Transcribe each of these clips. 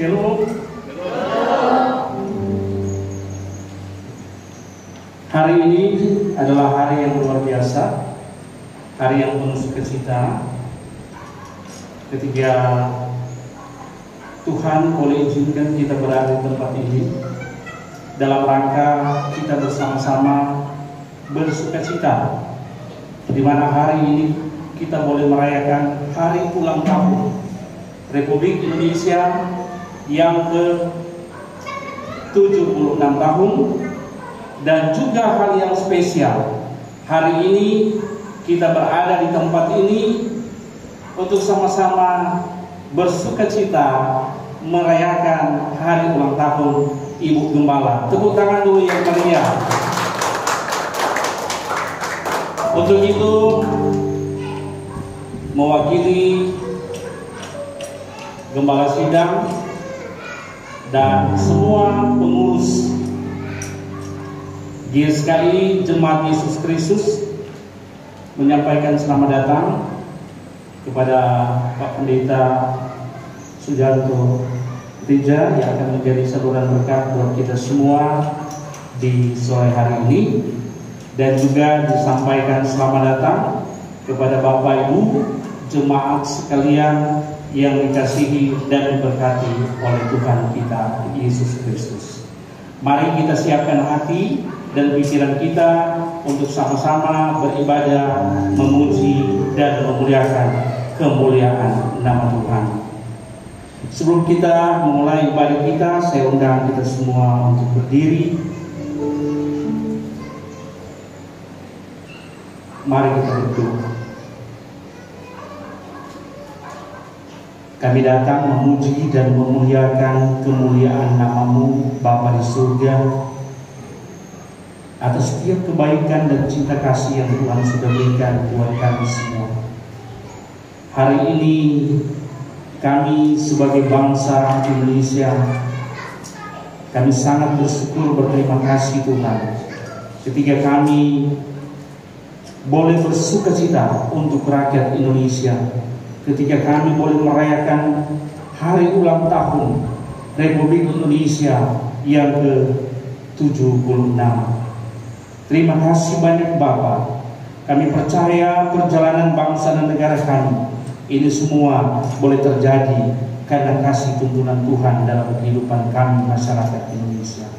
Shalom. Hari ini adalah hari yang luar biasa, hari yang penuh sukacita, ketika Tuhan boleh izinkan kita berada di tempat ini dalam rangka kita bersama-sama bersukacita, di mana hari ini kita boleh merayakan hari ulang tahun Republik Indonesia yang ke-76 tahun. Dan juga hal yang spesial, hari ini kita berada di tempat ini untuk sama-sama bersukacita merayakan hari ulang tahun Ibu Gembala. Tepuk tangan dulu yang meriah. Untuk itu, mewakili Gembala Sidang dan semua pengurus GSKI Jemaat Yesus Kristus menyampaikan selamat datang kepada Pak Pendeta Sujanto Rija yang akan menjadi saluran berkat buat kita semua di sore hari ini, dan juga disampaikan selamat datang kepada Bapak Ibu jemaat sekalian yang dikasihi dan diberkati oleh Tuhan kita Yesus Kristus. Mari kita siapkan hati dan pikiran kita untuk sama-sama beribadah, memuji dan memuliakan kemuliaan nama Tuhan. Sebelum kita memulai ibadah kita, saya undang kita semua untuk berdiri. Mari kita berdoa. Kami datang memuji dan memuliakan kemuliaan nama-Mu Bapa di surga, atas setiap kebaikan dan cinta kasih yang Tuhan sudah berikan buat kami semua. Hari ini kami sebagai bangsa Indonesia, kami sangat bersyukur, berterima kasih Tuhan, ketika kami boleh bersukacita untuk rakyat Indonesia, ketika kami boleh merayakan hari ulang tahun Republik Indonesia yang ke-76. Terima kasih banyak Bapak. Kami percaya perjalanan bangsa dan negara kami ini semua boleh terjadi karena kasih tuntunan Tuhan dalam kehidupan kami masyarakat Indonesia.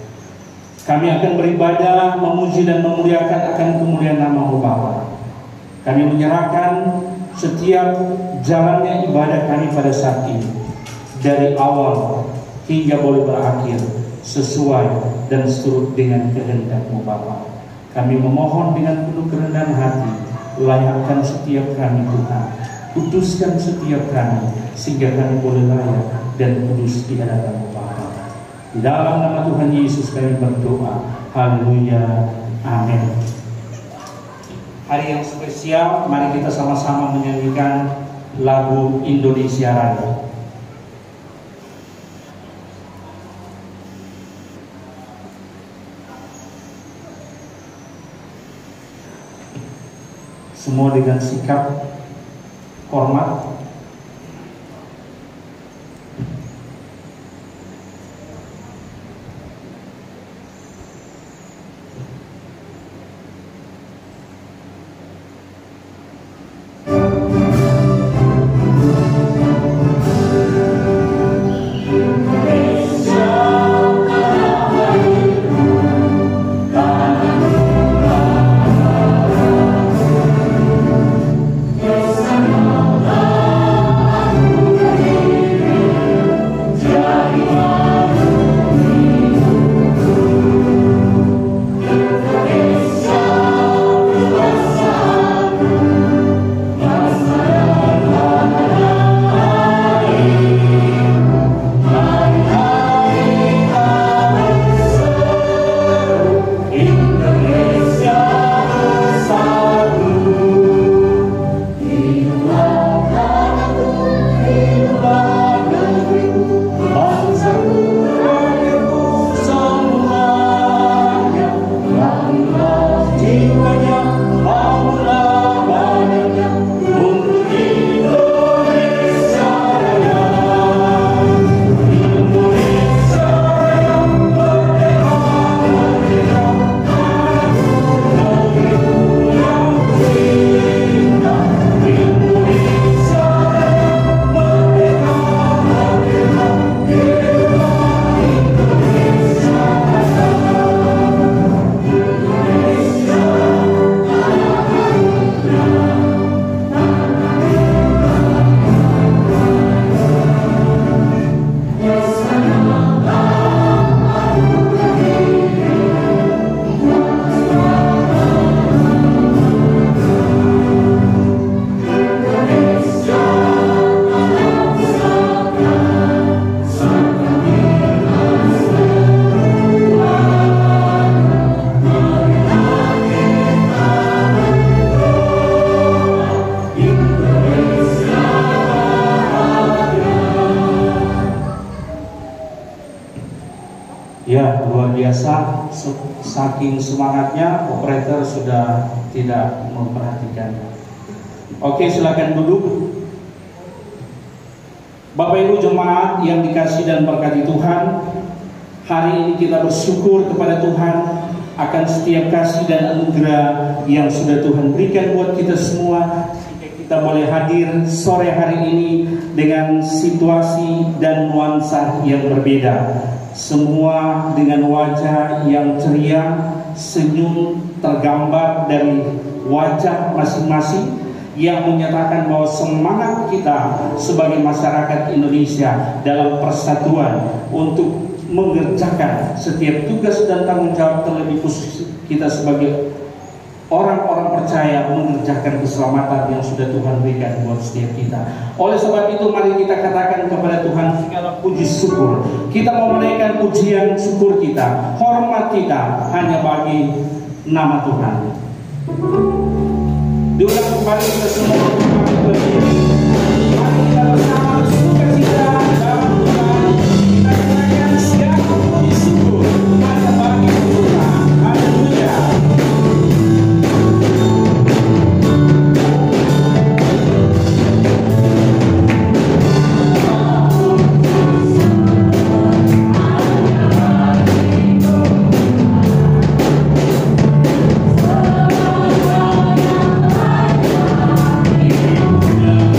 Kami akan beribadah, memuji dan memuliakan akan kemuliaan nama-Mu Bapa. Kami menyerahkan setiap jalannya ibadah kami pada saat ini, dari awal hingga boleh berakhir sesuai dan seturut dengan kehendak-Mu Bapa. Kami memohon dengan penuh kerendahan hati, layakkan setiap kami Tuhan, kuduskan setiap kami, sehingga kami boleh layak dan kudus di hadapan-Mu Bapa. Di dalam nama Tuhan Yesus kami berdoa. Haleluya. Amin. Hari yang spesial, mari kita sama-sama menyanyikan lagu Indonesia Raya. Semua dengan sikap hormat. Oh biasa, saking semangatnya operator sudah tidak memperhatikan. Oke, silakan duduk. Bapak Ibu jemaat yang dikasihi dan berkati Tuhan, hari ini kita bersyukur kepada Tuhan akan setiap kasih dan anugerah yang sudah Tuhan berikan buat kita semua. Kita boleh hadir sore hari ini dengan situasi dan nuansa yang berbeda. Semua dengan wajah yang ceria, senyum tergambar dari wajah masing-masing, yang menyatakan bahwa semangat kita sebagai masyarakat Indonesia dalam persatuan untuk mengerjakan setiap tugas dan tanggung jawab, terlebih khusus kita sebagai orang-orang percaya mengerjakan keselamatan yang sudah Tuhan berikan buat setiap kita. Oleh sebab itu mari kita katakan kepada Tuhan segala puji syukur. Kita mau menaikkan pujian syukur kita, hormat kita hanya bagi nama Tuhan. Diulang kembali kita semua berdiri. Mari kita bersama suka cita dalam Tuhan. Kita katakan segala puji syukur hanya bagi Tuhan. Haleluya. Yeah.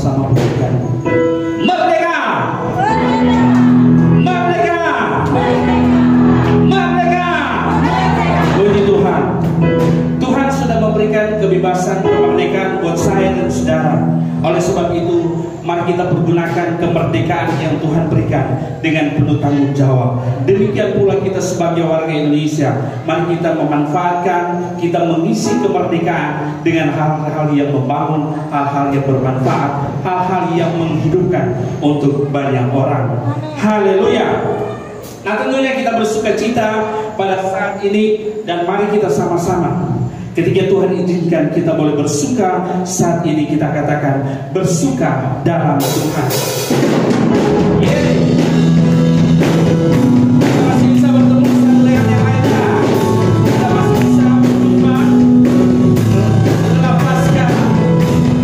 sama-sama berikan. Merdeka! Merdeka! Merdeka! Puji Tuhan. Tuhan sudah memberikan kebebasan, kemerdekaan buat saya dan saudara. Oleh sebab itu, mari kita pergunakan kemerdekaan yang Tuhan berikan dengan penuh tanggung jawab. Demikian pula kita sebagai warga Indonesia, mari kita memanfaatkan, kita mengisi kemerdekaan dengan hal-hal yang membangun, hal-hal yang bermanfaat, hal-hal yang menghidupkan untuk banyak orang. Haleluya. Nah, tentunya kita bersuka cita pada saat ini, dan mari kita sama-sama, ketika Tuhan izinkan kita boleh bersuka saat ini, kita katakan bersuka dalam Tuhan. Kita masih bisa bertemu satu dengan yang lainnya. Kita masih bisa berjumpa setelah pasca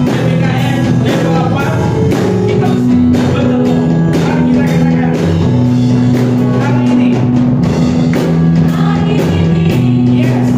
PPKM level 4. Kita masih bertemu. Mari kita katakan hari ini. Yes.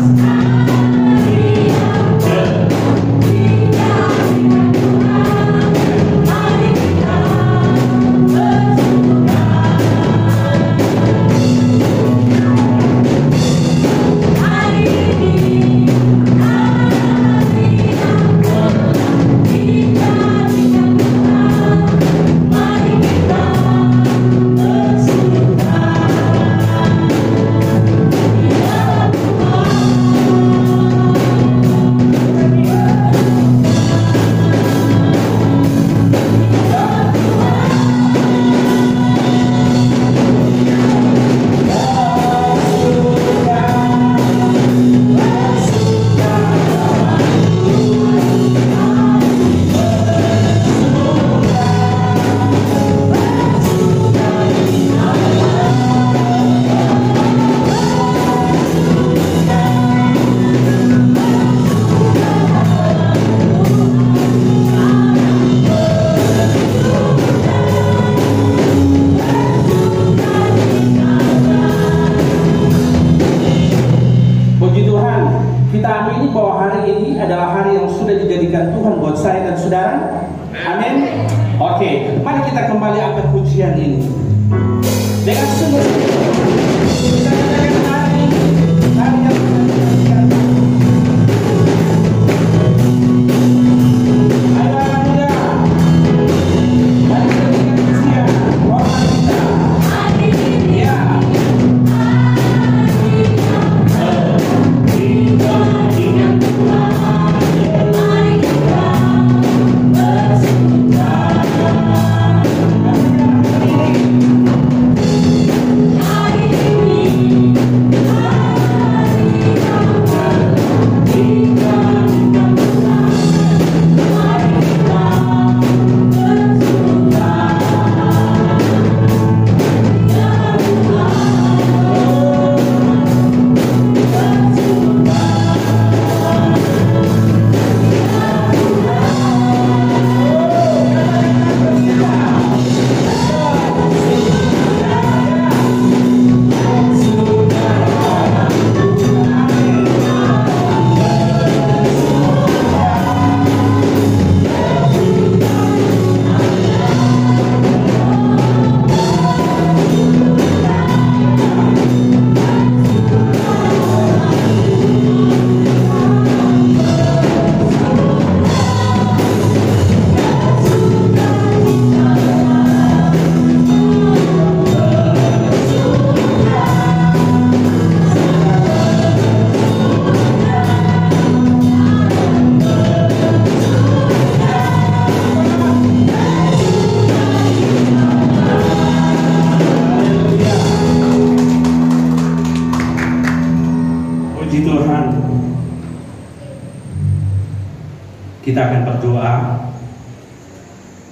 Kita akan berdoa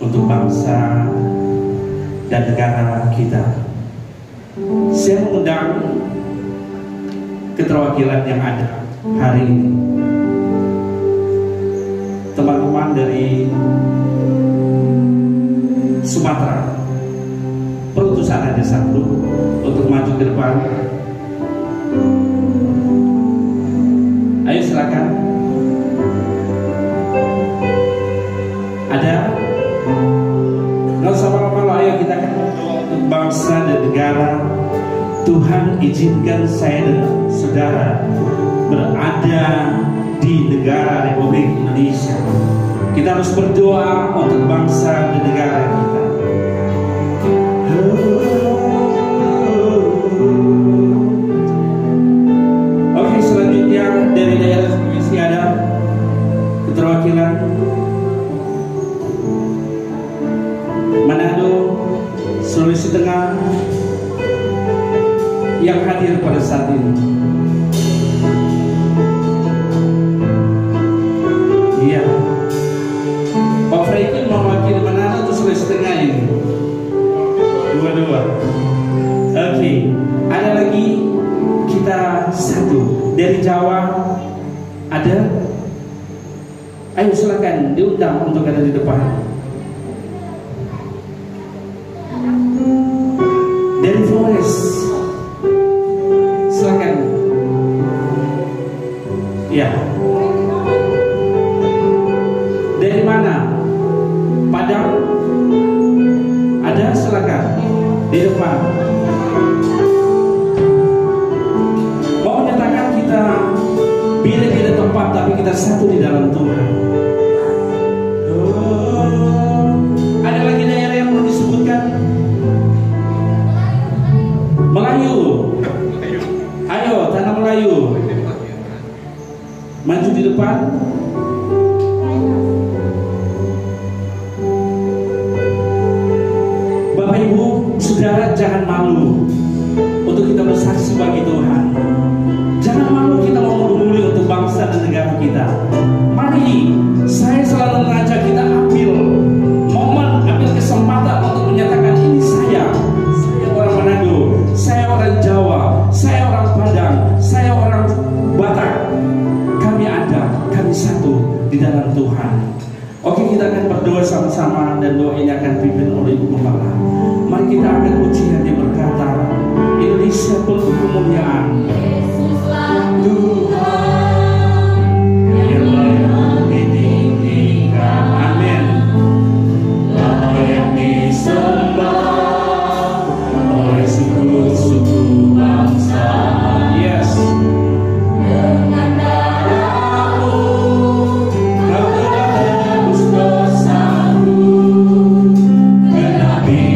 untuk bangsa dan negara kita. Saya mengundang keterwakilan yang ada hari ini, teman-teman dari Sumatera, perutusan ada satu untuk maju ke depan. Ayo silakan. Ada bangsa dan negara. Tuhan izinkan saya dan saudara berada di negara Republik Indonesia. Kita harus berdoa untuk bangsa dan negara kita. Oke, selanjutnya dari daerah Sulawesi ada keterwakilan Manado, Sulawesi Tengah yang hadir pada saat ini. Iya, Pak Franky mewakili Manado atau Sulawesi Tengah ini? Dua-dua. Oke, ada lagi kita satu dari Jawa. Ada? Ayo silakan diundang untuk ada di depan. Dari Flores, silakan. Ya. Dari mana? Padang? Ada? Silakan di depan. Mau menyatakan kita beda-beda tempat, tapi kita satu di dalam Tuhan. Ada lagi daerah yang belum disebutkan? Melayu. Ayo, tanah Melayu. Maju di depan. Bapak Ibu, saudara, jangan malu untuk kita bersaksi bagi Tuhan. Jangan malu kita mau mengumuli untuk bangsa dan negara kita. Mari, saya selalu mengajak kita ambil momen, ambil kesempatan untuk menyatakan ini saya orang Manado, saya orang Jawa, saya orang Padang, saya orang Batak. Kami ada, kami satu di dalam Tuhan. Oke, kita akan berdoa sama-sama dan doa ini akan dipimpin oleh Ibu Gembala. Mari kita akan ujian yang berkata, Indonesia penuh kemuliaan. Yesuslah Tuhan yang ditinggikan. Amin. Allah yang disembah oleh suku-suku bangsa. Yes. Dengan darahmu kau telah tebus dosaku, genapi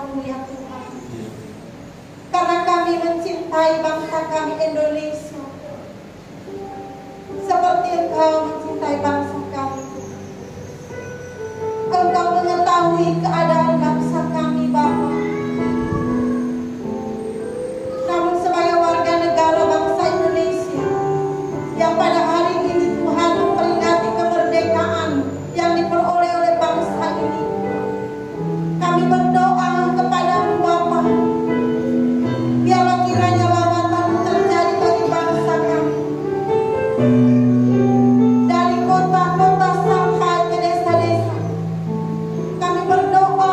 kepadamu ya Tuhan. Karena kami mencintai bangsa kami Indonesia seperti Engkau mencintai bangsa kami. Engkau mengetahui keadaan bangsa kami Bapa. Namun sebagai warga negara bangsa Indonesia yang pada hari ini Tuhan memperingati kemerdekaan yang diperoleh oleh bangsa ini, kami berdoa kepadamu Bapa, biarlah kiranya lawatan terjadi bagi bangsa kami, dari kota-kota sampai ke desa-desa. Kami berdoa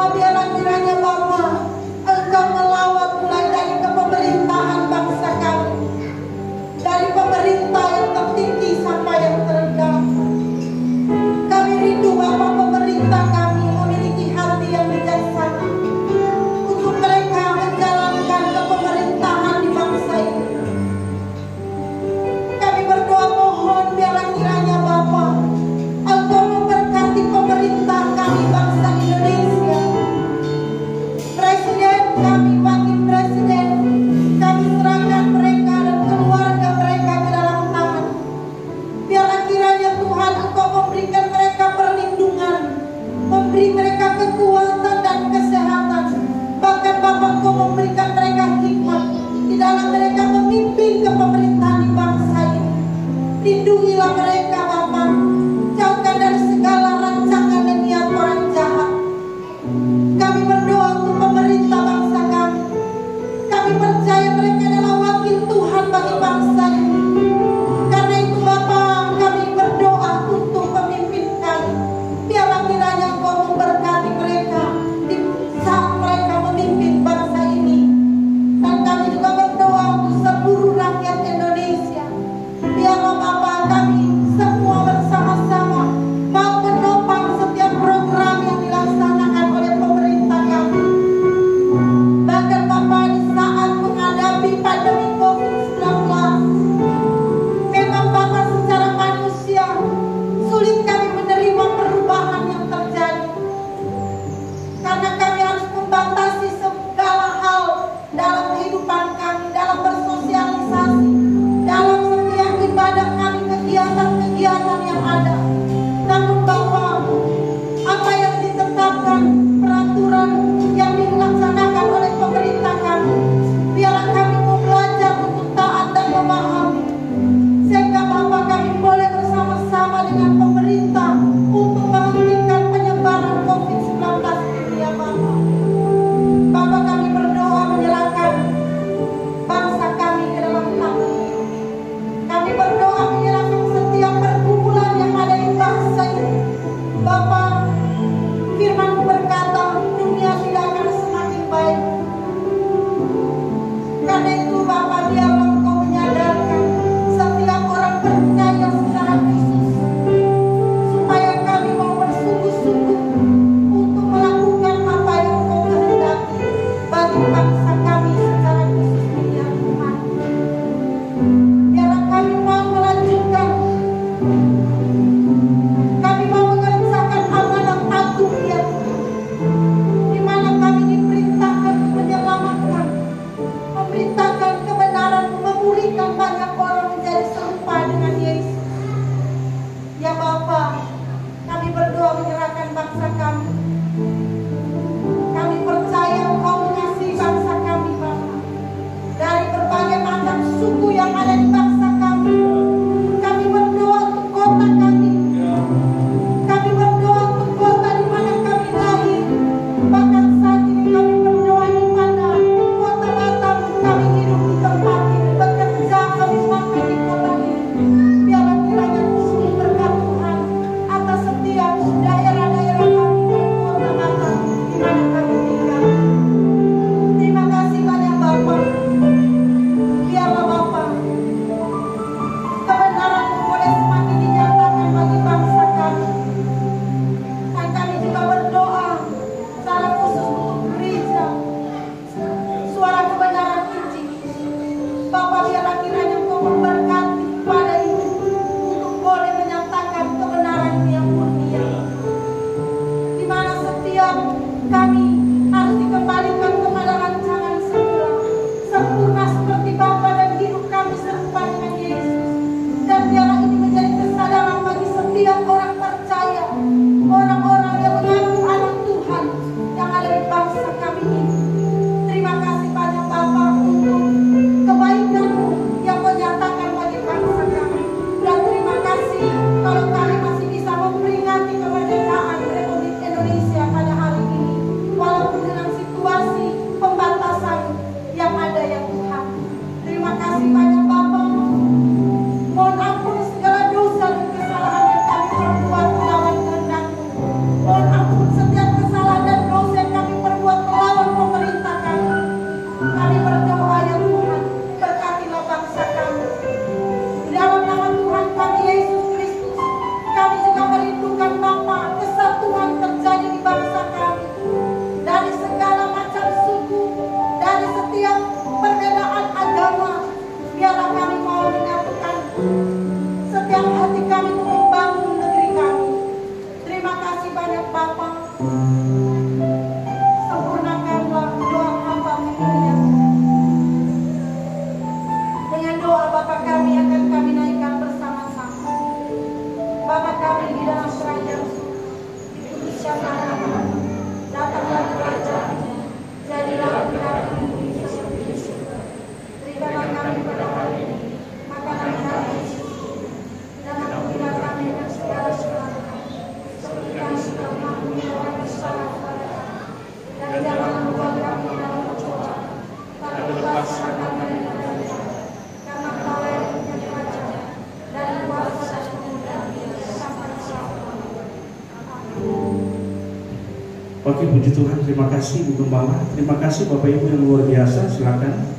Oke, puji Tuhan, terima kasih Bu Gembala. Terima kasih Bapak Ibu yang luar biasa. Silakan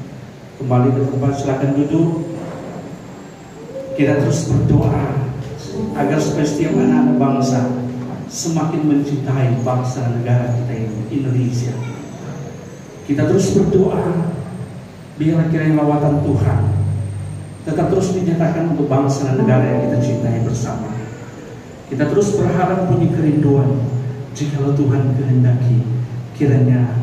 kembali ke tempat, silakan duduk. Kita terus berdoa agar supaya setiap anak bangsa semakin mencintai bangsa dan negara kita ini, Indonesia. Kita terus berdoa biarlah kiranya lawatan Tuhan tetap terus dinyatakan untuk bangsa dan negara yang kita cintai bersama. Kita terus berharap punya kerinduan, jikalau Tuhan kehendaki, kiranya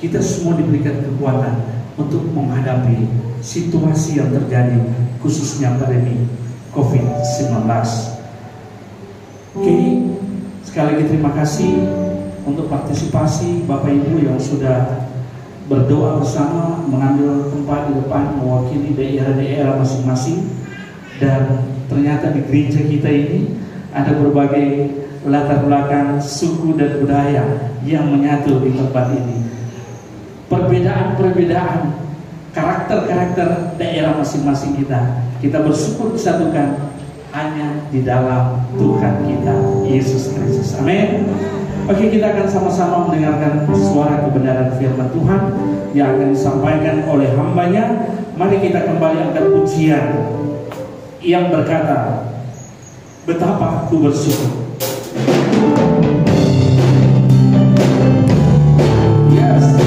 kita semua diberikan kekuatan untuk menghadapi situasi yang terjadi, khususnya pandemi COVID-19. Oke, sekali lagi terima kasih untuk partisipasi Bapak Ibu yang sudah berdoa bersama, mengambil tempat di depan mewakili daerah-daerah masing-masing. Dan ternyata di gereja kita ini ada berbagai latar belakang suku dan budaya yang menyatu di tempat ini. Perbedaan-perbedaan karakter-karakter daerah masing-masing kita bersyukur disatukan hanya di dalam Tuhan kita Yesus Kristus. Amin. Oke, kita akan sama-sama mendengarkan suara kebenaran firman Tuhan yang akan disampaikan oleh hambanya. Mari kita kembali angkat pujian yang berkata, betapa aku bersyukur. Yes.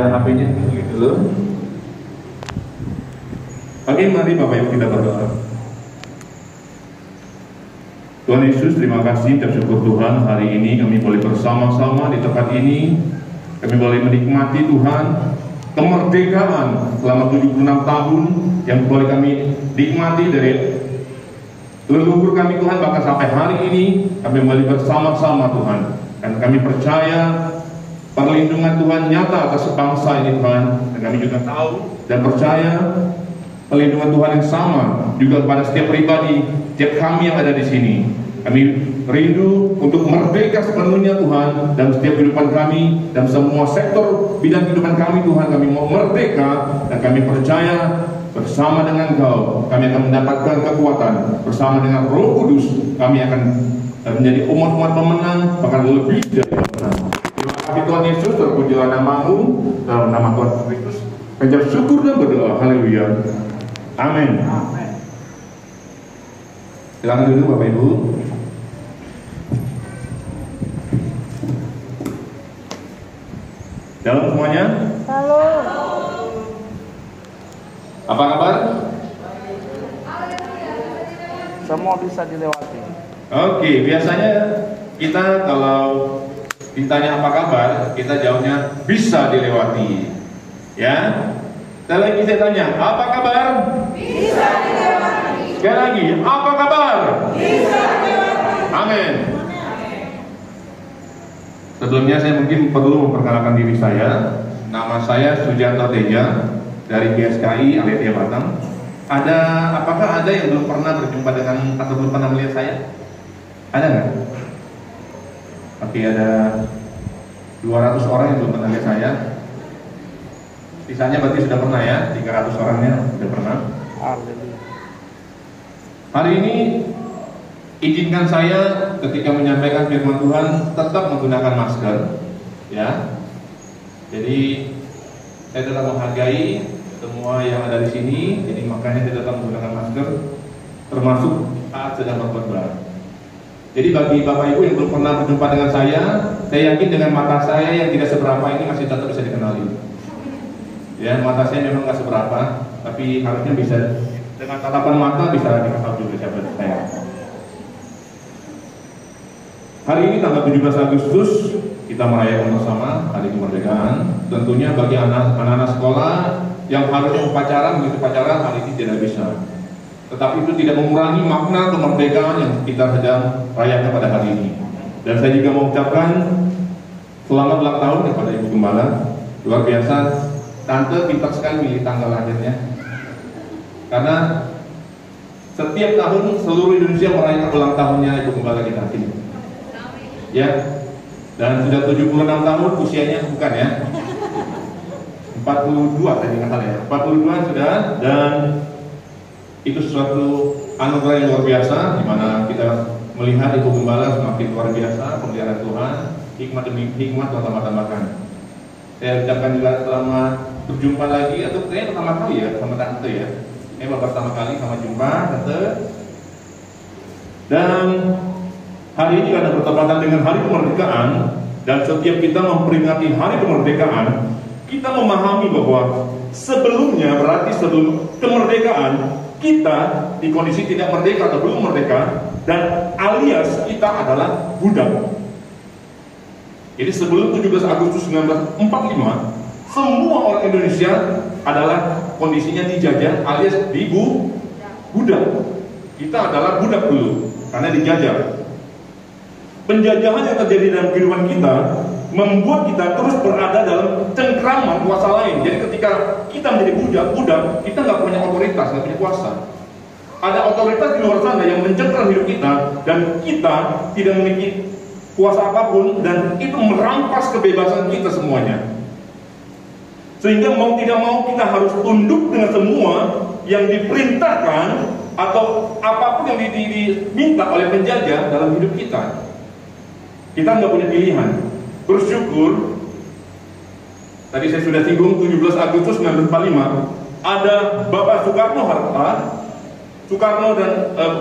ada HP-nya dulu. Oke, mari Bapak Ibu kita berdoa. Tuhan Yesus, terima kasih dan syukur Tuhan, hari ini kami boleh bersama-sama di tempat ini. Kami boleh menikmati Tuhan kemerdekaan selama 76 tahun yang boleh kami nikmati dari leluhur kami Tuhan, bahkan sampai hari ini kami boleh bersama-sama Tuhan. Dan kami percaya perlindungan Tuhan nyata atas bangsa ini Tuhan. Dan kami juga tahu dan percaya perlindungan Tuhan yang sama juga kepada setiap pribadi, setiap kami yang ada di sini. Kami rindu untuk merdeka sepenuhnya Tuhan dalam setiap kehidupan kami, dalam semua sektor bidang kehidupan kami Tuhan. Kami mau merdeka dan kami percaya bersama dengan Kau kami akan mendapatkan kekuatan. Bersama dengan Roh Kudus kami akan menjadi umat-umat pemenang, bahkan lebih dari pemenang. Terima kasih Tuhan Yesus, terpujilah nama-Mu, dalam nama Tuhan Kristus. Panjat syukur dan berdoa. Haleluya. Amin. Silakan dulu Bapak Ibu. Dalam semuanya? Halo. Apa kabar? Semua bisa dilewati. Oke, biasanya kita kalau ditanya apa kabar, kita jawabnya bisa dilewati. Ya? Sekali lagi saya tanya, apa kabar? Bisa dilewati. Sekali lagi, apa kabar? Bisa dilewati. Amin. Sebelumnya saya mungkin perlu memperkenalkan diri saya. Nama saya Sujanto Teja dari GSKI Aletheia Batam. Apakah ada yang belum pernah berjumpa dengan atau belum pernah melihat saya? Ada nggak? Oke, ada 200 orang yang belum pernah lihat saya. Sisanya berarti sudah pernah ya, 300 orangnya sudah pernah. Hari ini izinkan saya ketika menyampaikan firman Tuhan tetap menggunakan masker, ya. Jadi saya tetap menghargai semua yang ada di sini, jadi makanya saya tetap menggunakan masker, termasuk saat sedang berkhotbah. Jadi bagi Bapak Ibu yang belum pernah berjumpa dengan saya yakin dengan mata saya yang tidak seberapa ini masih tetap bisa dikenali. Ya, mata saya memang nggak seberapa, tapi harusnya bisa dengan tatapan mata bisa diketahui juga siapa saya. Hari ini tanggal 17 Agustus kita merayakan bersama Hari Kemerdekaan. Tentunya bagi anak-anak sekolah yang harusnya upacara, begitu upacara hari ini tidak bisa. Tetapi itu tidak mengurangi makna kemerdekaan yang kita sedang rayakan pada hari ini. Dan saya juga mengucapkan selamat ulang tahun kepada Ibu Gembala. Luar biasa, Tante pintar sekali milih tanggal lahirnya. Karena setiap tahun seluruh Indonesia merayakan ulang tahunnya Ibu Gembala kita ini. Ya, dan sudah 76 tahun usianya, bukan ya? 42 tadi nggak salah ya. 42 sudah, dan itu suatu anugerah yang luar biasa, di mana kita melihat Ibu Gembala semakin luar biasa, pemeliharaan Tuhan, hikmat demi hikmat Tuhan tambah-tambahkan. Saya ucapkan juga selamat berjumpa lagi, atau kayaknya pertama kali ya sama Tante ya. Ini baru pertama kali sama jumpa Tante. Dan hari ini ada bertepatan dengan Hari Kemerdekaan, dan setiap kita memperingati Hari Kemerdekaan, kita memahami bahwa sebelumnya, berarti sebelum kemerdekaan, kita di kondisi tidak merdeka atau belum merdeka, dan alias kita adalah budak. Jadi sebelum 17 Agustus 1945, semua orang Indonesia adalah kondisinya dijajah alias budak. Kita adalah budak dulu karena dijajah. Penjajahan yang terjadi dalam kehidupan kita membuat kita terus berada dalam cengkraman kuasa lain. Jadi ketika kita menjadi budak, kita nggak punya otoritas, nggak punya kuasa. Ada otoritas di luar sana yang mencengkram hidup kita, dan kita tidak memiliki kuasa apapun, dan itu merampas kebebasan kita semuanya. Sehingga mau tidak mau kita harus tunduk dengan semua yang diperintahkan atau apapun yang diminta oleh penjajah dalam hidup kita. Kita nggak punya pilihan. Bersyukur, tadi saya sudah singgung 17 Agustus 1945 ada Bapak Soekarno dan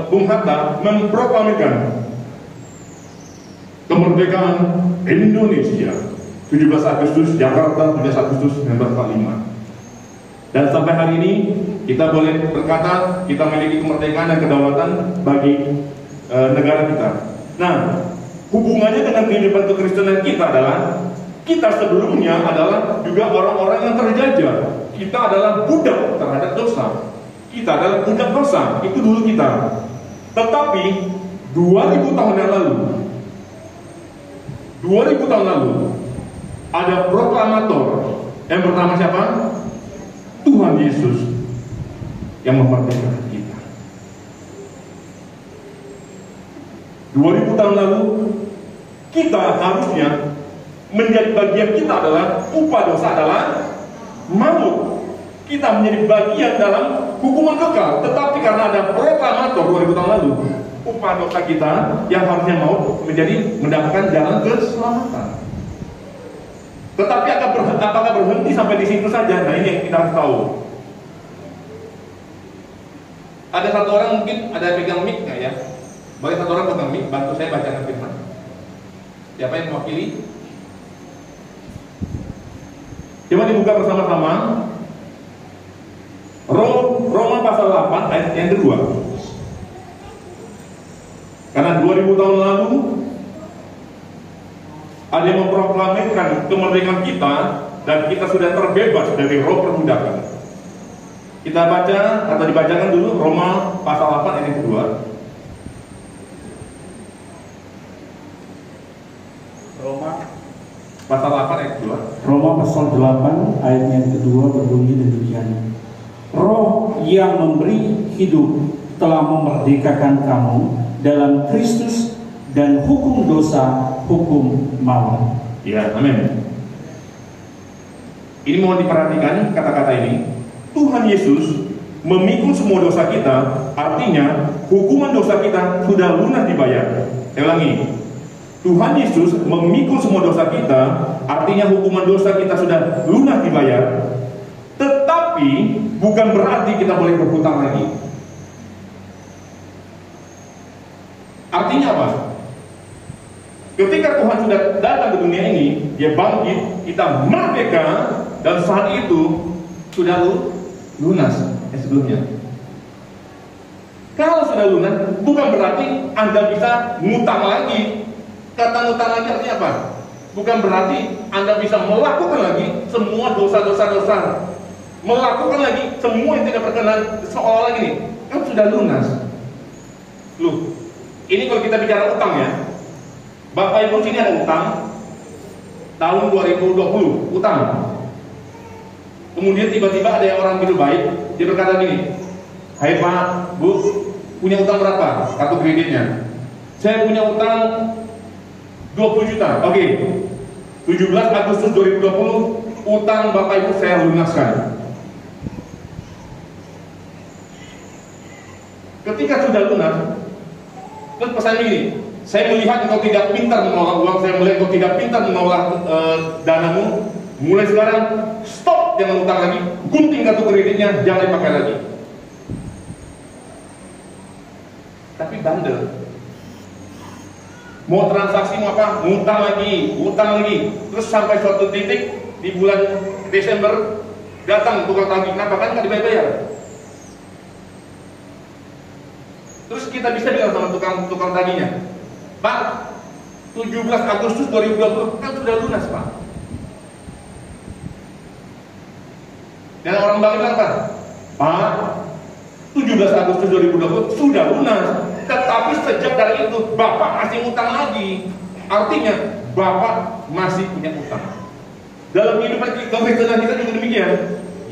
Bung Hatta memproklamirkan kemerdekaan Indonesia 17 Agustus Jakarta, 17 Agustus 1945. Dan sampai hari ini kita boleh berkata kita memiliki kemerdekaan dan kedaulatan bagi negara kita. Nah, hubungannya dengan kehidupan kekristenan kita adalah kita sebelumnya adalah juga orang-orang yang terjajah. Kita adalah budak terhadap dosa. Kita adalah budak dosa. Itu dulu kita. Tetapi 2000 tahun yang lalu, 2000 tahun lalu ada proklamator yang bernama siapa? Tuhan Yesus yang memerdekakan kita. 2000 tahun lalu kita harusnya menjadi bagian kita adalah upah dosa adalah maut. Kita menjadi bagian dalam hukuman kekal. Tetapi karena ada proklamator 2000 tahun lalu, upah dosa kita yang harusnya maut menjadi mendapatkan jalan keselamatan. Tetapi apakah berhenti sampai di situ saja? Nah, ini yang kita harus tahu. Ada satu orang mungkin ada yang pegang mic nggak ya? Boleh satu orang pegang mic, bantu saya bacakan firman. Siapa yang mewakili? Coba dibuka bersama-sama. Roma pasal 8 ayat yang kedua. Karena 2000 tahun lalu ada yang memproklamirkan kemerdekaan kita dan kita sudah terbebas dari roh perbudakan. Kita baca atau dibacakan dulu Roma pasal 8 ayat yang kedua. Roma pasal 8 ayat kedua. Roma pasal 8 ayat yang kedua berbunyi demikian. Roh yang memberi hidup telah memerdekakan kamu dalam Kristus dan hukum dosa, hukum maut. Ya, amin. Ini mohon diperhatikan kata-kata ini. Tuhan Yesus memikul semua dosa kita, artinya hukuman dosa kita sudah lunas dibayar. Saya ulangi. Tuhan Yesus memikul semua dosa kita, artinya hukuman dosa kita sudah lunas dibayar. Tetapi bukan berarti kita boleh berhutang lagi. Artinya apa? Ketika Tuhan sudah datang ke dunia ini, Dia bangkit, kita merdeka, dan saat itu sudah lunas sebelumnya. Kalau sudah lunas, bukan berarti Anda bisa ngutang lagi. Kata ngutang lagi artinya apa? Bukan berarti Anda bisa melakukan lagi semua dosa-dosa, melakukan lagi semua yang tidak berkenan, seolah-olah gini, kan sudah lunas. Loh, ini kalau kita bicara utang ya, Bapak Ibu sini ada utang tahun 2020, utang. Kemudian tiba-tiba ada yang orang hidup baik, dia berkata gini, hai Pak, Bu, punya utang berapa? Kartu kreditnya. Saya punya utang 20 juta. Oke. 17 Agustus 2020, utang Bapak Ibu saya lunaskan. Ketika sudah lunas, terus pesan ini, saya melihat engkau tidak pintar menolak uang, saya melihat engkau tidak pintar menolak danamu. Mulai sekarang stop, jangan utang lagi, gunting kartu kreditnya, jangan dipakai lagi. Tapi bandel, mau transaksi mau apa, utang lagi, terus sampai suatu titik di bulan Desember datang tukang tagih, kenapa kan nggak dibayar? Terus kita bisa bilang sama tukang tagihnya, Pak, 17 Agustus 2020 kan sudah lunas Pak. Dan orang bank bilang Pak, 17 Agustus 2020 sudah lunas, tetapi sejak dari itu Bapak masih utang lagi. Artinya Bapak masih punya utang. Dalam kehidupan kekristenan kita juga demikian.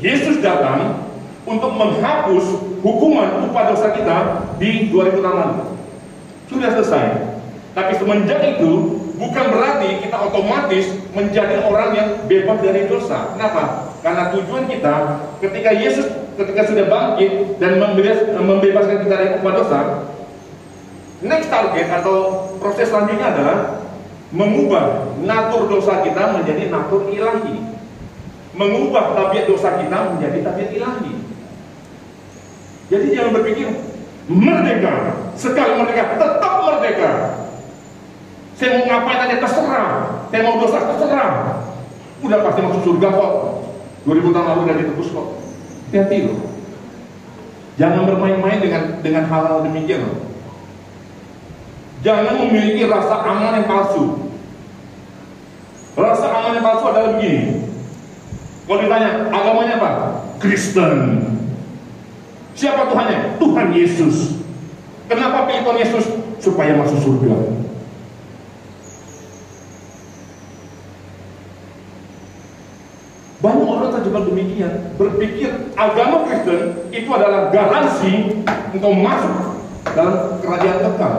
Yesus datang untuk menghapus hukuman upah dosa kita di 2000 tahun lalu. Sudah selesai. Tapi semenjak itu bukan berarti kita otomatis menjadi orang yang bebas dari dosa. Kenapa? Karena tujuan kita ketika sudah bangkit dan membebaskan kita dari upah dosa, next target atau proses selanjutnya adalah mengubah natur dosa kita menjadi natur ilahi, mengubah tabiat dosa kita menjadi tabiat ilahi. Jadi jangan berpikir merdeka, sekali merdeka tetap merdeka. Saya mau ngapain aja terserah, saya mau dosa terserah. Udah pasti masuk surga kok. 2000 tahun lalu udah ditebus kok. Hati-hati loh. Jangan bermain-main dengan hal-hal demikian loh. Jangan memiliki rasa aman yang palsu. Rasa aman yang palsu adalah begini. Kalau ditanya, agamanya apa? Kristen. Siapa Tuhannya? Tuhan Yesus. Kenapa pilih Tuhan Yesus? Supaya masuk surga. Banyak orang terjebak demikian, berpikir agama Kristen itu adalah garansi engkau masuk dalam kerajaan kekal.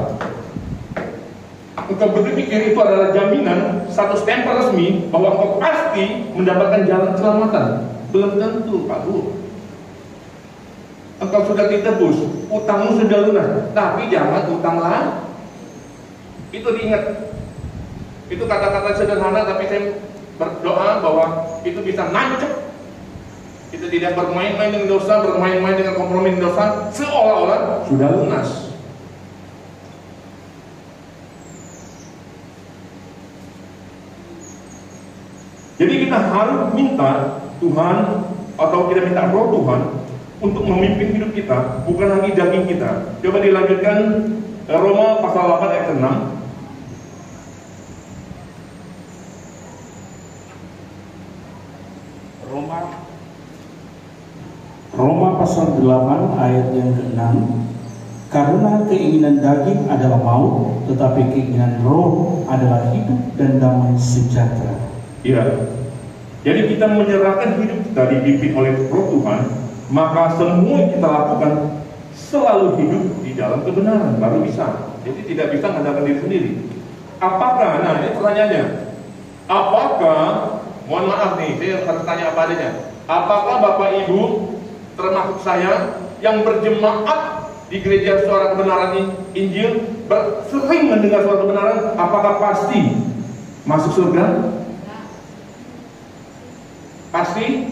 Engkau berpikir itu adalah jaminan, satu stempel resmi bahwa engkau pasti mendapatkan jalan keselamatan. Belum tentu, Pak Bu. Engkau sudah ditebus, utangmu sudah lunas, tapi jangan utang lagi. Itu diingat. Itu kata-kata sederhana, tapi saya berdoa bahwa itu bisa nancep. Kita tidak bermain-main dengan dosa, bermain-main dengan kompromi dengan dosa, seolah-olah sudah lunas. Jadi kita harus minta Tuhan, atau kita minta Roh Tuhan untuk memimpin hidup kita, bukan lagi daging kita. Coba dilanjutkan Roma pasal 8 ayat 6. Roma pasal 8 ayat yang ke-6. Karena keinginan daging adalah maut, tetapi keinginan roh adalah hidup dan damai sejahtera. Iya. Jadi kita menyerahkan hidup kita dipimpin oleh Roh Tuhan, maka semua yang kita lakukan selalu hidup di dalam kebenaran, baru bisa. Jadi tidak bisa mengandalkan diri sendiri. Apakah, nah ini pertanyaannya, apakah, mohon maaf nih, saya harus tanya apa adanya, apakah Bapak Ibu termasuk saya yang berjemaat di gereja suara kebenaran Injil, sering mendengar suara kebenaran, apakah pasti masuk surga? Pasti?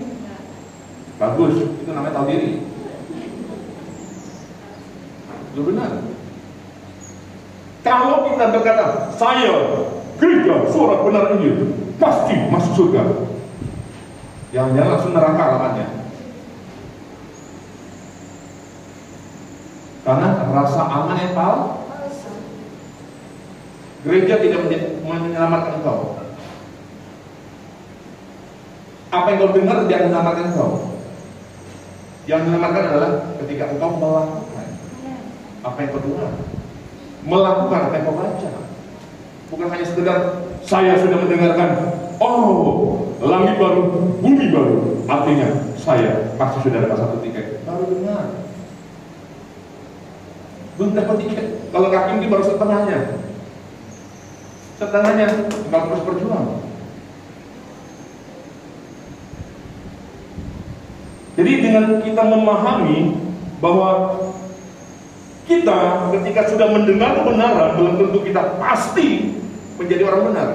Bagus, itu namanya tahu diri. Itu benar. Kalau kita berkata, saya gereja suara kebenaran Injil, pasti masuk surga, jangan-jangan langsung neraka alamatnya. Karena rasa aman yang palsu. Gereja tidak menyelamatkan engkau. Apa yang kau dengar tidak menyelamatkan engkau. Yang menyelamatkan adalah ketika engkau melakukan apa yang kau dengar, melakukan apa yang kau baca. Bukan hanya sekedar saya sudah mendengarkan, oh langit baru, bumi baru, artinya saya pasti sudah dapat satu tiket. Baru dengar, belum dapat tiket. Kalau kaki ini baru setengahnya, nggak terus berjuang. Jadi dengan kita memahami bahwa kita ketika sudah mendengar kebenaran, belum tentu kita pasti menjadi orang benar.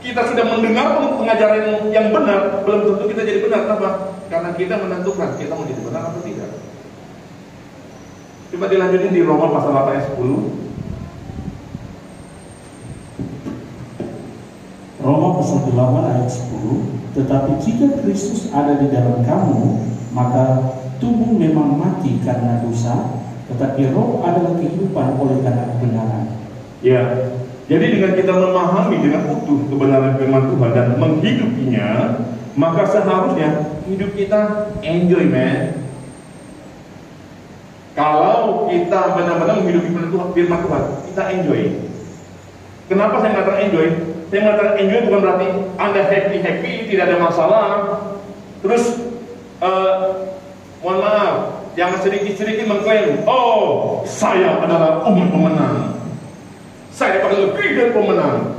Kita sudah mendengar pengajaran yang benar, belum tentu kita jadi benar. Kenapa? Karena kita menentukan kita mau jadi benar atau tidak. Coba dilanjutin di Roma pasal 8 ayat 10. Roma pasal 8 ayat 10. Tetapi jika Kristus ada di dalam kamu, maka tubuh memang mati karena dosa, tetapi roh adalah kehidupan oleh karena kebenaran. Ya, jadi dengan kita memahami dengan utuh kebenaran firman Tuhan dan menghidupinya, maka seharusnya hidup kita enjoy, man. Kalau kita benar-benar menghidupi firman Tuhan, kita enjoy. Kenapa saya mengatakan enjoy? Saya mengatakan enjoy bukan berarti Anda happy, tidak ada masalah. Terus, mohon maaf, jangan sedikit-sedikit mengklaim, oh, saya adalah umat pemenang, saya dapat lebih dari pemenang.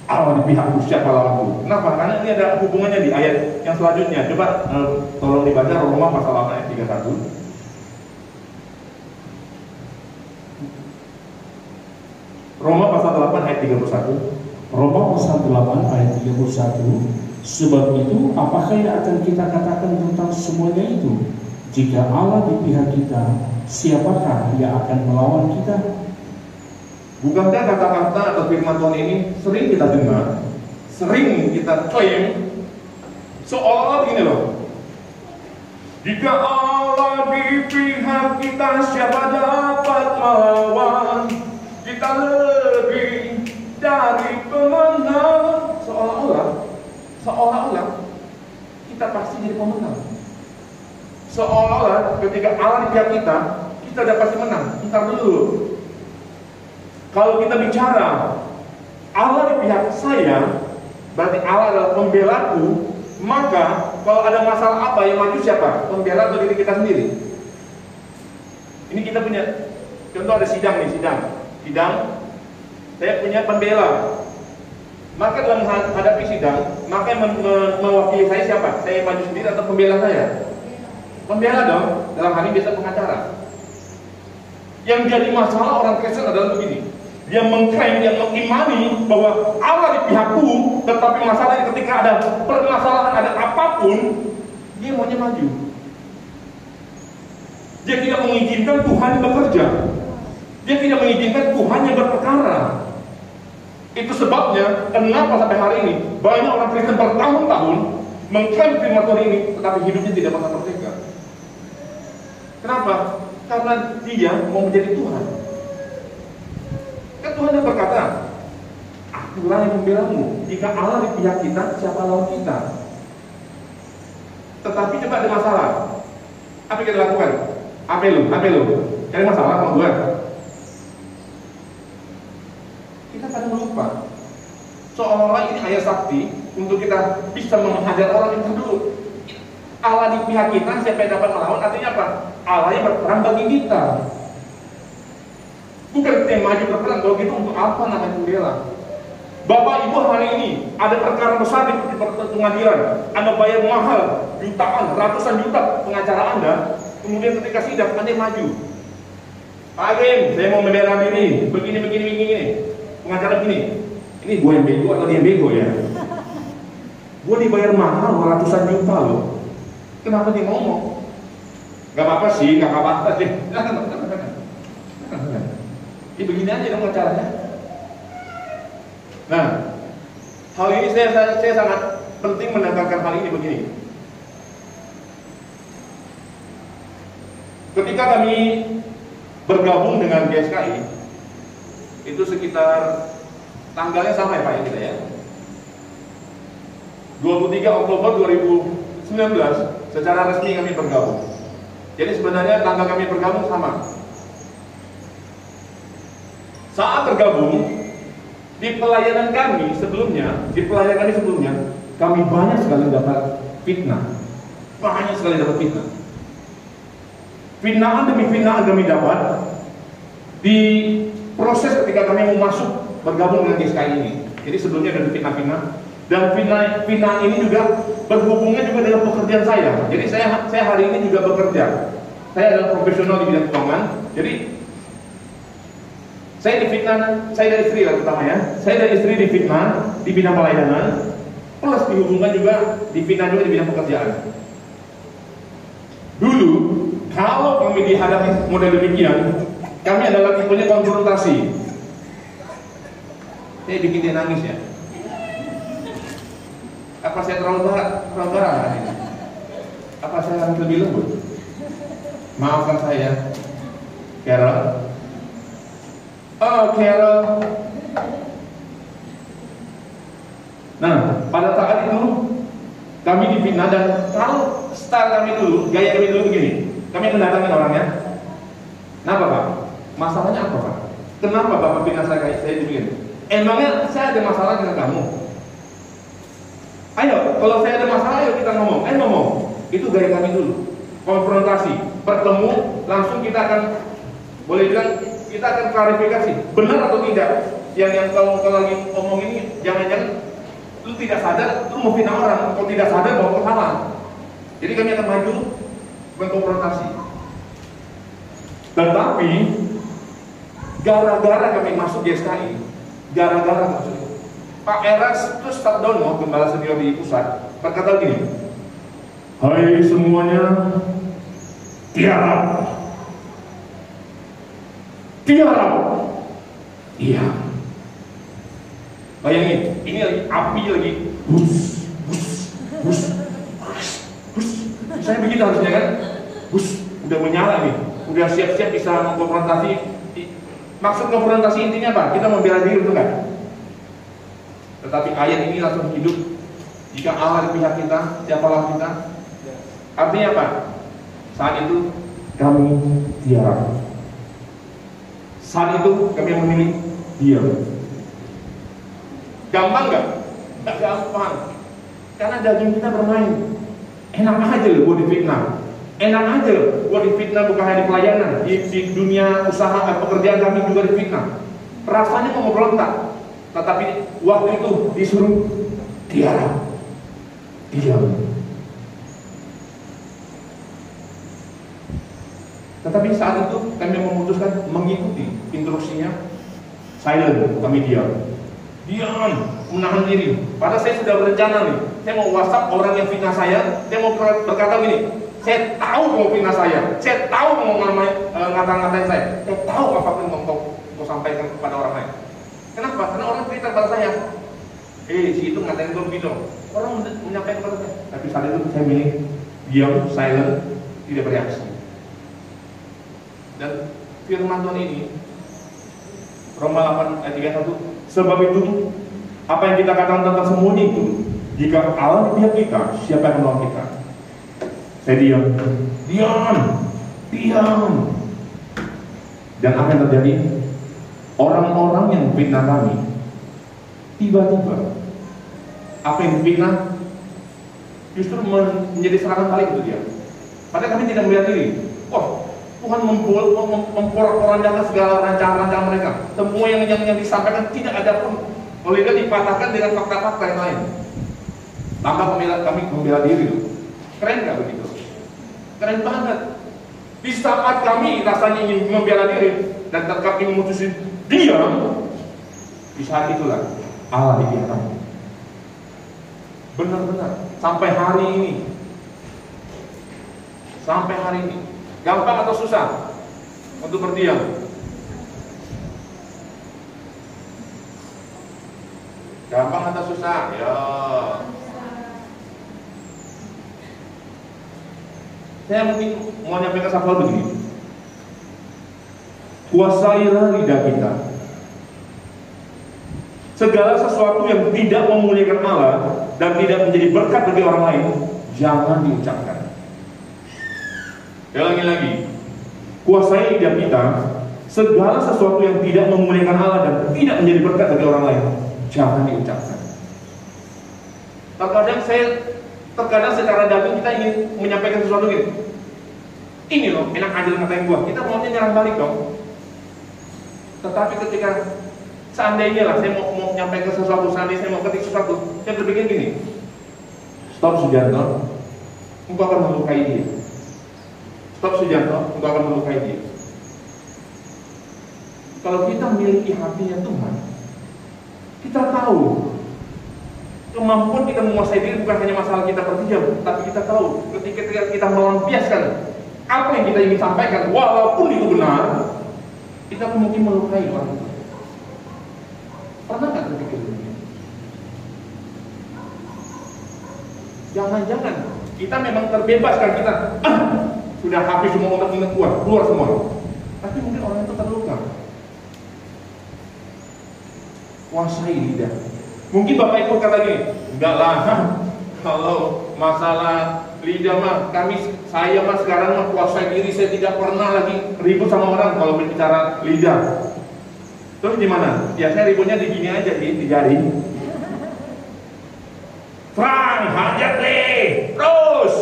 Allah di pihakku, siapa lawanku? Kenapa? Karena ini ada hubungannya di ayat yang selanjutnya. Coba tolong dibaca Roma pasal 8 ayat 31. Roma pasal 8 ayat 31. Roma pasal 8 ayat 31. Sebab itu apakah yang akan kita katakan tentang semuanya itu? Jika Allah di pihak kita, siapakah yang akan melawan kita? Bukankah kata-kata atau firman Tuhan ini sering kita dengar, sering kita klaim seolah-olah begini loh. Jika Allah di pihak kita, siapa dapat melawan? Kita lebih dari pemenang. Seolah-olah kita pasti jadi pemenang. Seolah-olah ketika Allah di pihak kita, kita udah pasti menang. Ntar dulu. Kalau kita bicara Allah di pihak saya, berarti Allah adalah pembelaku. Maka kalau ada masalah apa yang maju siapa? Pembela atau diri kita sendiri? Ini kita punya contoh, ada sidang nih, sidang. Saya punya pembela. Maka dalam menghadapi sidang, maka yang mewakili saya siapa? Saya maju sendiri atau pembela saya? Pembela dong. Dalam hal ini biasa pengacara. Yang jadi masalah orang Kristen adalah begini. Dia mengklaim, dia mengimani bahwa Allah di pihakku, tetapi masalahnya ketika ada permasalahan, ada apapun, dia maunya maju. Dia tidak mengizinkan Tuhan bekerja. Dia tidak mengizinkan Tuhan yang berperkara. Itu sebabnya kenapa sampai hari ini banyak orang Kristen bertahun-tahun mengklaim firman Tuhan ini, tetapi hidupnya tidak pernah merdeka. Kenapa? Karena dia mau menjadi Tuhan. Kan Tuhan yang berkata, akulah yang membelamu. Jika Allah di pihak kita, siapa lawan kita? Tetapi coba ada masalah. Apa yang kita lakukan? Apa lu? Cari masalah sama gue. Kita kadang lupa. Seolah-olah ini ayat sakti untuk kita bisa menghajar orang itu dulu. Allah di pihak kita, siapa yang dapat melawan? Artinya apa? Allah yang berperang bagi kita. Bukan kita yang maju berperang. Kalau gitu untuk apa namanya pembela? Bapak Ibu hari ini ada perkara besar di pengadilan, Anda bayar mahal, jutaan, ratusan juta pengacara Anda. Kemudian ketika sidang Anda maju. Pak Hakim, saya mau membela diri, begini. Pengacara begini. Ini gue yang bego atau dia yang bego ya? Gue dibayar mahal ratusan juta loh. Kenapa dia ngomong? Gak apa-apa sih, gak apa-apa sih. Ini begini aja dong caranya. Nah, hal ini saya sangat penting menekankan hal ini begini. Ketika kami bergabung dengan GSKI, itu sekitar tanggalnya sama ya Pak ya kita ya. 23 Oktober 2019 secara resmi kami bergabung. Jadi sebenarnya tanggal kami bergabung sama. Saat bergabung di pelayanan kami sebelumnya, kami banyak sekali dapat fitnah. Fitnahan demi fitnahan kami dapat di proses ketika kami mau masuk bergabung dengan GSKI ini. Jadi sebelumnya ada fitnah-fitnah, dan fitnah ini juga berhubungan juga dengan pekerjaan saya. Jadi saya hari ini juga bekerja. Saya adalah profesional di bidang keuangan. Jadi saya difitnah, saya dan istri lah terutama ya. Saya dan istri difitnah di bidang pelayanan, plus dihubungkan juga difitnah juga di bidang pekerjaan. Dulu kalau kami dihadapi model demikian, kami adalah tipenya konfrontasi. Saya bikin dia nangis ya. Apa saya terlalu berat? Apa saya harus lebih lembut? Maafkan saya, Carol. Oh, Carol. Nah, pada saat itu kami difitnah, dan kalau style kami dulu, gaya kami dulu begini. Kami mendatangkan orangnya. Kenapa Pak? Masalahnya apa Pak? Kenapa Bapak fitnah saya begini? Emangnya saya ada masalah dengan kamu? Ayo, kalau saya ada masalah, ayo kita ngomong. Ayo ngomong. Itu gaya kami dulu. Konfrontasi, bertemu, langsung kita akan, boleh bilang, kita akan klarifikasi benar atau tidak. Yang kalau lagi ngomong ini, jangan-jangan lu tidak sadar, lu mau fitnah orang, atau tidak sadar bahwa lu salah. Jadi kami akan maju berkonfrontasi. Tetapi gara-gara kami masuk GSKI, Pak Erastus Tardono, gembala senior di pusat, berkata gini, hai semuanya, tiarap. Iya. Bayangin, ini lagi api lagi. Bus, bus, bus, bus, bus. Saya begitu harusnya kan? Bus, udah menyala nih, udah siap-siap bisa mengkonfrontasi. Maksud konfrontasi intinya apa? Kita membela diri itu kan? Tetapi ayat ini langsung hidup. Jika Allah di pihak kita, siapalah kita? Artinya apa? Saat itu kami diam. Saat itu kami memilih diam. Gampang nggak? Nggak gampang. Karena daging kita bermain. Enak aja loh buat difitnah. Enak aja loh buat difitnah, bukan hanya di pelayanan, di dunia usaha dan pekerjaan kami juga difitnah. Rasanya mau berontak. Tetapi waktu itu disuruh diam. Diam. Tetapi saat itu kami memutuskan mengikuti instruksinya. Silent, kami diam. Diam, menahan diri. Padahal saya sudah berencana nih. Saya mau WhatsApp orang yang fitnah saya mau berkata gini, saya tahu mau fitnah saya tahu mau ngata-ngatain saya tahu apapun mau sampaikan kepada orang lain. Kenapa? Karena orang cerita kepada saya, si itu ngatain gue begitu. Orang menyampaikan kepada saya. Tapi saat itu saya milih diam, silent, tidak bereaksi. Dan firman Tuhan ini Roma 8 ayat 31, sebab itu apa yang kita katakan tentang semuanya itu, jika Allah di pihak kita, siapa yang menolong kita? Saya diam. Dan apa yang terjadi? Orang-orang yang fitnah kami, tiba-tiba apa yang fitnah justru menjadi serangan balik itu dia. Padahal kami tidak melihat diri. Tuhan memporak-porandakan segala rancangan-rancangan mereka. Semua yang disampaikan tidak ada pun oleh dia dipatahkan dengan fakta-fakta yang lain. Tanpa kami membela diri loh. Keren gak begitu? Keren banget. Di saat kami rasanya ingin membela diri dan tetap ingin memutuskan diam, di saat itulah Allah di pihak kami. Benar-benar sampai hari ini. Gampang atau susah untuk berdiam? Gampang atau susah? Ya. Saya mungkin mau nyampaikan satu hal begini. Kuasailah lidah kita. Segala sesuatu yang tidak memuliakan Allah dan tidak menjadi berkat bagi orang lain, jangan diucapkan. Ulangi lagi. Kuasai lidah kita. Segala sesuatu yang tidak memuliakan Allah dan tidak menjadi berkat bagi orang lain, jangan diucapkan. Terkadang secara daging kita ingin menyampaikan sesuatu gini. Ini loh, enak aja ngatain gua. Kita maunya nyerang balik dong. Tetapi ketika seandainya lah saya mau menyampaikan sesuatu, seandainya saya mau ketik sesuatu, saya berpikir gini. Stop Sujanto, engkau akan melukai dia. Stop Sujanto, engkau akan melukai dia. Kalau kita memiliki hatinya Tuhan, kita tahu kemampuan kita menguasai diri bukan hanya masalah kita berdiam, tapi kita tahu ketika kita melampiaskan apa yang kita ingin sampaikan, walaupun itu benar, kita mungkin melukai orang itu. Pernah nggak terpikir begini? Jangan-jangan kita memang terbebaskan, kita sudah habis semua unek-unek keluar semua, tapi mungkin orang itu terluka. Kuasai lidah. Mungkin Bapak Ibu kata gini, enggak lah, kalau masalah lidah mah, saya mah sekarang mah kuasai diri, saya tidak pernah lagi ribut sama orang kalau berbicara lidah. Terus gimana? Ya saya ributnya di gini aja, di jari. Frank, hajar terus,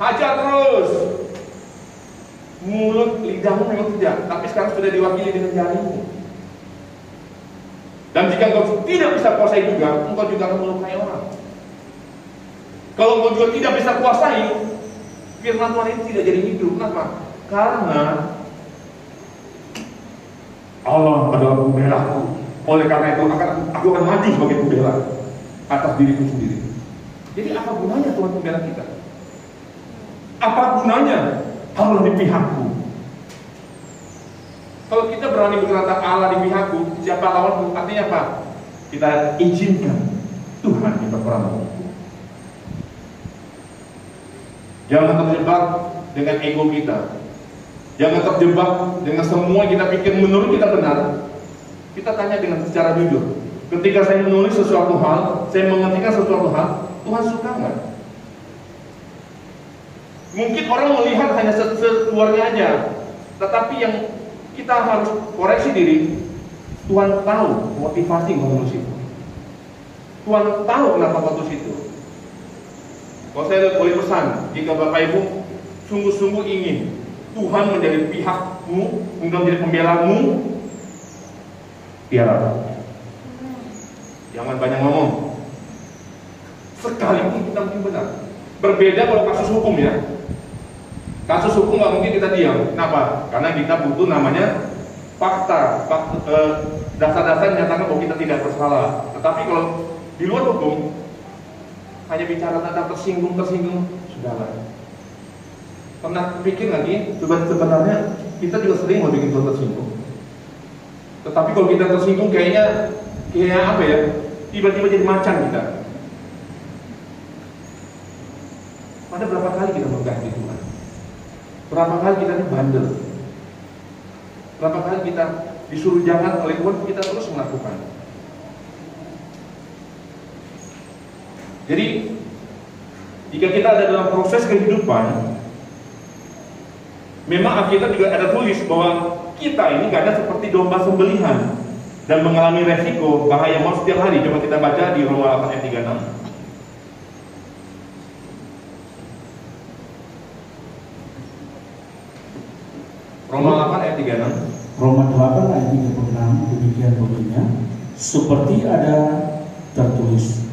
hajar terus. Mulut lidahmu memang tidak, tapi sekarang sudah diwakili dengan jarimu. Dan jika engkau tidak bisa kuasai juga, engkau juga akan melukai orang. Kalau engkau juga tidak bisa kuasai, firman Tuhan ini tidak jadi hidup. Kenapa? Karena Allah adalah pembelaku. Oleh karena itu aku akan mati sebagai pembela atas diriku sendiri. Jadi apa gunanya Tuhan membela kita? Apa gunanya Allah di pihakku? Kalau kita berani berkata Allah di pihakku, siapa lawanku? Artinya apa? kita izinkan Tuhan yang berperan. Jangan terjebak dengan ego kita. Jangan terjebak dengan semua kita pikir menurut kita benar. Kita tanya dengan secara jujur. Ketika saya menulis sesuatu hal, saya mengertikan sesuatu hal, Tuhan suka nggak? Mungkin orang melihat hanya seluarnya aja, tetapi yang kita harus koreksi diri, Tuhan tahu motivasi menulis itu. Tuhan tahu kenapa menulis itu. Kalau saya boleh pesan, jika Bapak Ibu sungguh-sungguh ingin Tuhan menjadi pihakmu, menjadi pembelamu, biarlah. Jangan banyak ngomong. Sekali pun kita mungkin benar. Berbeda kalau kasus hukum ya. Kasus hukum nggak mungkin kita diam. Kenapa? Karena kita butuh namanya fakta, dasar-dasar menyatakan bahwa kita tidak bersalah. Tetapi kalau di luar hukum, hanya bicara tentang tersinggung, sudahlah. Pernah pikir lagi, sebenarnya kita juga sering mau bikin Tuhan tersinggung. Tetapi kalau kita tersinggung kayak apa ya? Tiba-tiba jadi macan kita. Ada berapa kali kita mengganti Tuhan? Berapa kali kita bandel? Berapa kali kita disuruh jangan oleh Tuhan, kita terus melakukan. Jadi, jika kita ada dalam proses kehidupan, memang Alkitab juga ada tulis bahwa kita ini kadang seperti domba sembelihan dan mengalami resiko bahaya maut setiap hari. Coba kita baca di Roma 8 ayat 36. Roma 8 ayat 36. Roma 8 ayat 36 demikian bunyinya, seperti ada tertulis,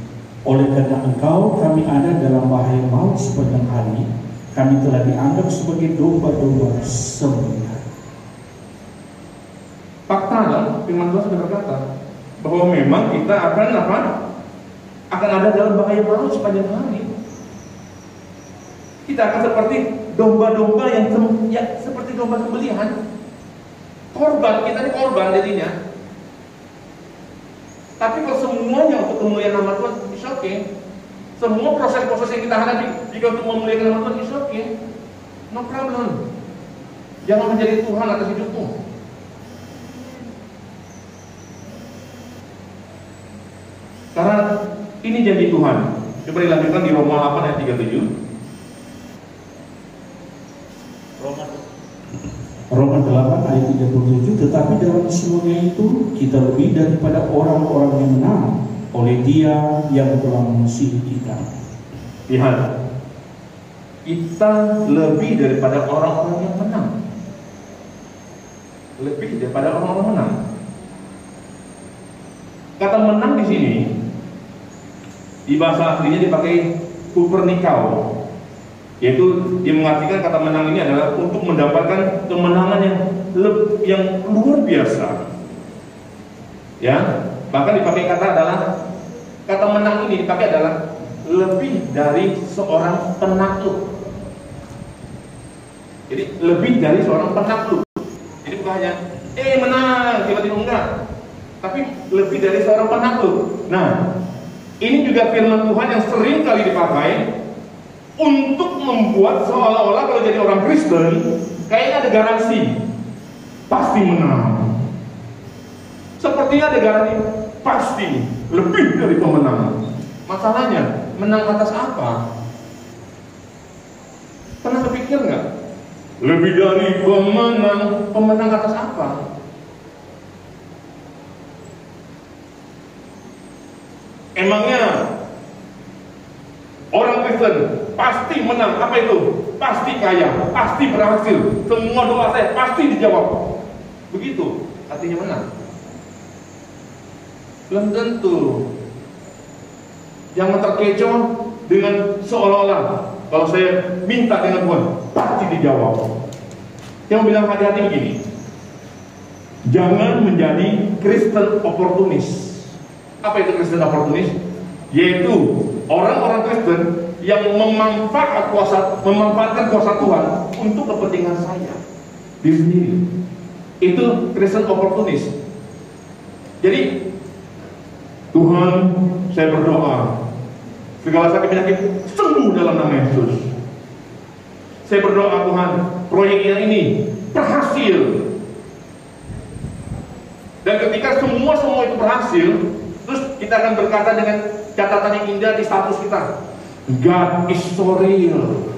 oleh karena engkau kami ada dalam bahaya maut sepanjang hari, kami telah dianggap sebagai domba-domba sembelihan. Fakta firman Tuhan sudah berkata bahwa memang kita akan akan ada dalam bahaya maut sepanjang hari. Kita akan seperti domba-domba yang seperti domba sembelihan. Korban, kita ini korban jadinya. Tapi kalau semuanya untuk kemuliaan nama Tuhan, it's okay. Semua proses-proses yang kita hadapi jika untuk memuliakan nama Tuhan, it's okay. No problem. Jangan menjadi Tuhan atas hidupmu. Karena ini janji Tuhan. Coba dilanjutkan di Roma 8 ayat 37. Roma 8 ayat 37, tetapi dalam semuanya itu kita lebih daripada orang-orang yang menang oleh Dia yang telah mengasihi kita. Lihat, kita lebih daripada orang-orang yang menang. Lebih daripada orang-orang menang. Kata menang di sini di bahasa aslinya dipakai Kupernikau, yaitu dia mengartikan kata menang ini adalah untuk mendapatkan kemenangan yang luar biasa. Ya, bahkan dipakai kata menang ini dipakai adalah lebih dari seorang penakluk. Jadi lebih dari seorang penakluk. Jadi bukan hanya menang tiba-tiba enggak, tapi lebih dari seorang penakluk. Nah, ini juga firman Tuhan yang sering kali dipakai untuk membuat seolah-olah kalau jadi orang Kristen kayaknya ada garansi pasti menang. Sepertinya ada garansi pasti lebih dari pemenang. Masalahnya menang atas apa? Pernah kepikir nggak? Lebih dari pemenang atas apa? Emangnya orang Kristen pasti menang, apa itu? Pasti kaya, pasti berhasil, semua doa saya pasti dijawab. Begitu artinya menang? Belum tentu. Jangan terkecoh dengan seolah-olah kalau saya minta dengan Tuhan pasti dijawab. Yang bilang hati-hati begini, jangan menjadi Kristen oportunis. Apa itu Kristen oportunis? Yaitu orang-orang Kristen yang memanfaatkan kuasa Tuhan untuk kepentingan saya diri sendiri. Itu Kristen oportunis. Jadi Tuhan, saya berdoa segala sakit penyakit sembuh dalam nama Yesus. Saya berdoa Tuhan, proyeknya ini berhasil. Dan ketika semua itu berhasil, terus kita akan berkata dengan catatan yang indah di status kita, God is so real.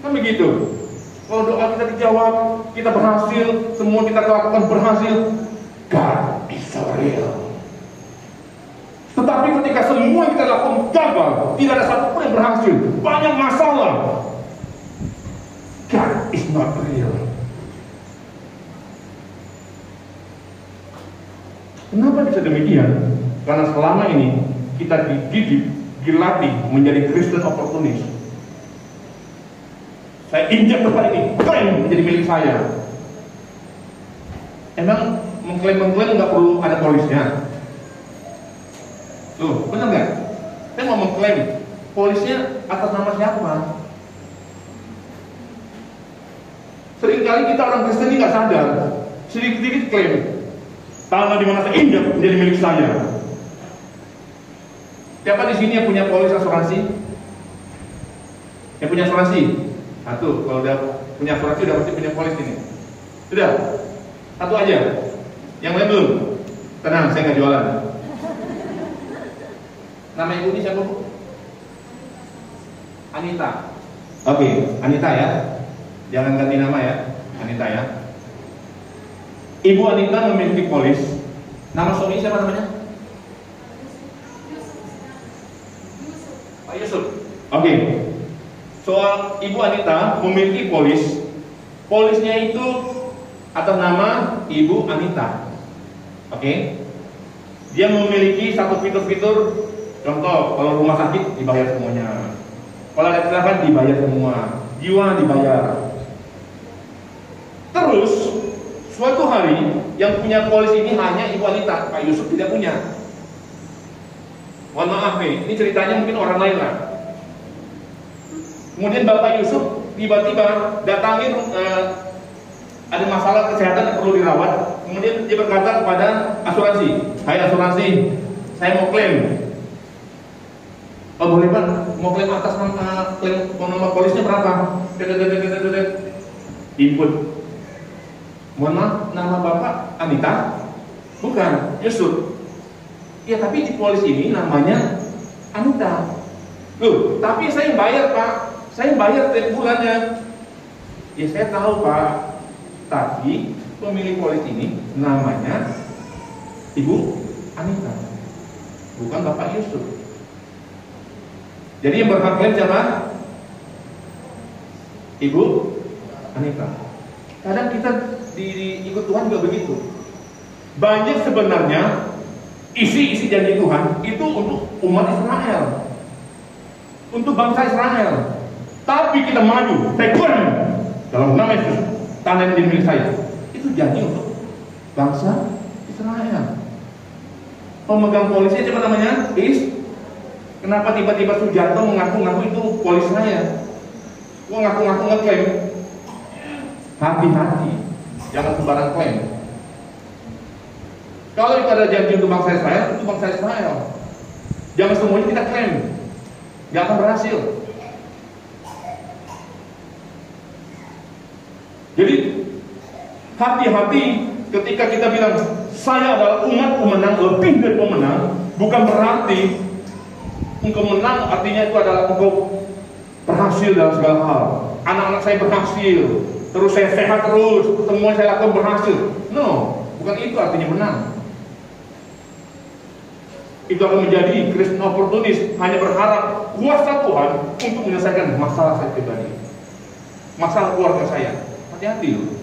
Kan begitu. Kalau doa kita dijawab, kita berhasil, semua kita lakukan berhasil, God is so real. Tetapi ketika semua yang kita lakukan gagal, tidak ada satupun yang berhasil, banyak masalah, God is not real. Kenapa bisa demikian? Karena selama ini kita dididik, dilatih menjadi Kristen oportunis. Saya injak tempat ini, klaim menjadi milik saya. Emang mengklaim nggak perlu ada polisnya? Tuh, benar nggak? Saya mau mengklaim, polisnya atas nama siapa? Seringkali kita orang Kristen ini nggak sadar, sedikit-sedikit klaim. Tanah di mana saya injak menjadi milik saya. Siapa di sini yang punya polis asuransi? Yang punya asuransi? Satu, kalau udah punya asuransi udah pasti punya polis ini. Sudah? Satu aja. Yang lain belum? Tenang, saya nggak jualan. Nama ibu ini siapa, Bu? Anita. Oke, Anita ya. Jangan ganti nama ya, Anita ya. Ibu Anita memiliki polis. Nama suami siapa namanya? Pak Yusuf. Oke. Soal Ibu Anita memiliki polis. Polisnya itu atas nama Ibu Anita. Oke. Dia memiliki satu fitur-fitur. Contoh, kalau rumah sakit dibayar semuanya. Kalau ada kecelakaan dibayar semua. Jiwa dibayar. Terus suatu hari yang punya polis ini hanya Ibu Anita, Pak Yusuf tidak punya. Mohon maaf nih, ini ceritanya mungkin orang lain lah. Kemudian Bapak Yusuf tiba-tiba datangin ada masalah kesehatan yang perlu dirawat. Kemudian dia berkata kepada asuransi, "Hai asuransi, saya mau klaim." "Oh boleh Pak, mau klaim atas nama polisnya berapa?" Input. "Mohon maaf, nama Bapak Anita?" "Bukan, Yusuf." "Ya tapi di polis ini namanya Anita." "Loh, tapi saya bayar Pak, saya bayar tiap bulannya." "Ya saya tahu Pak, tapi pemilik polis ini namanya Ibu Anita, bukan Bapak Yusuf." Jadi yang berhak klaim siapa? Ibu Anita. Kadang kita ikut Tuhan juga begitu. Banyak sebenarnya isi janji Tuhan itu untuk umat Israel, untuk bangsa Israel. Tapi kita maju, saya klaim dalam nama Yesus, tanah yang dimiliki saya. Itu janji untuk bangsa Israel. Pemegang polisnya siapa namanya? Kenapa tiba-tiba Sujanto mengaku-ngaku itu polis saya? Gua ngaku-ngaku ngeklaim. Hati-hati, jangan sembarang klaim. Kalau itu ada janji untuk bangsa Israel, itu bangsa Israel. Jangan semuanya kita klaim, nggak akan berhasil. Jadi hati-hati ketika kita bilang saya adalah umat pemenang, lebih dari pemenang, bukan berarti engkau menang artinya itu adalah engkau berhasil dalam segala hal. Anak-anak saya berhasil, terus saya sehat terus, semua saya lakukan berhasil. No, bukan itu artinya menang. Itu akan menjadi Kristen oportunis, hanya berharap kuasa Tuhan untuk menyelesaikan masalah saya pribadi, masalah keluarga saya. Hati-hati loh.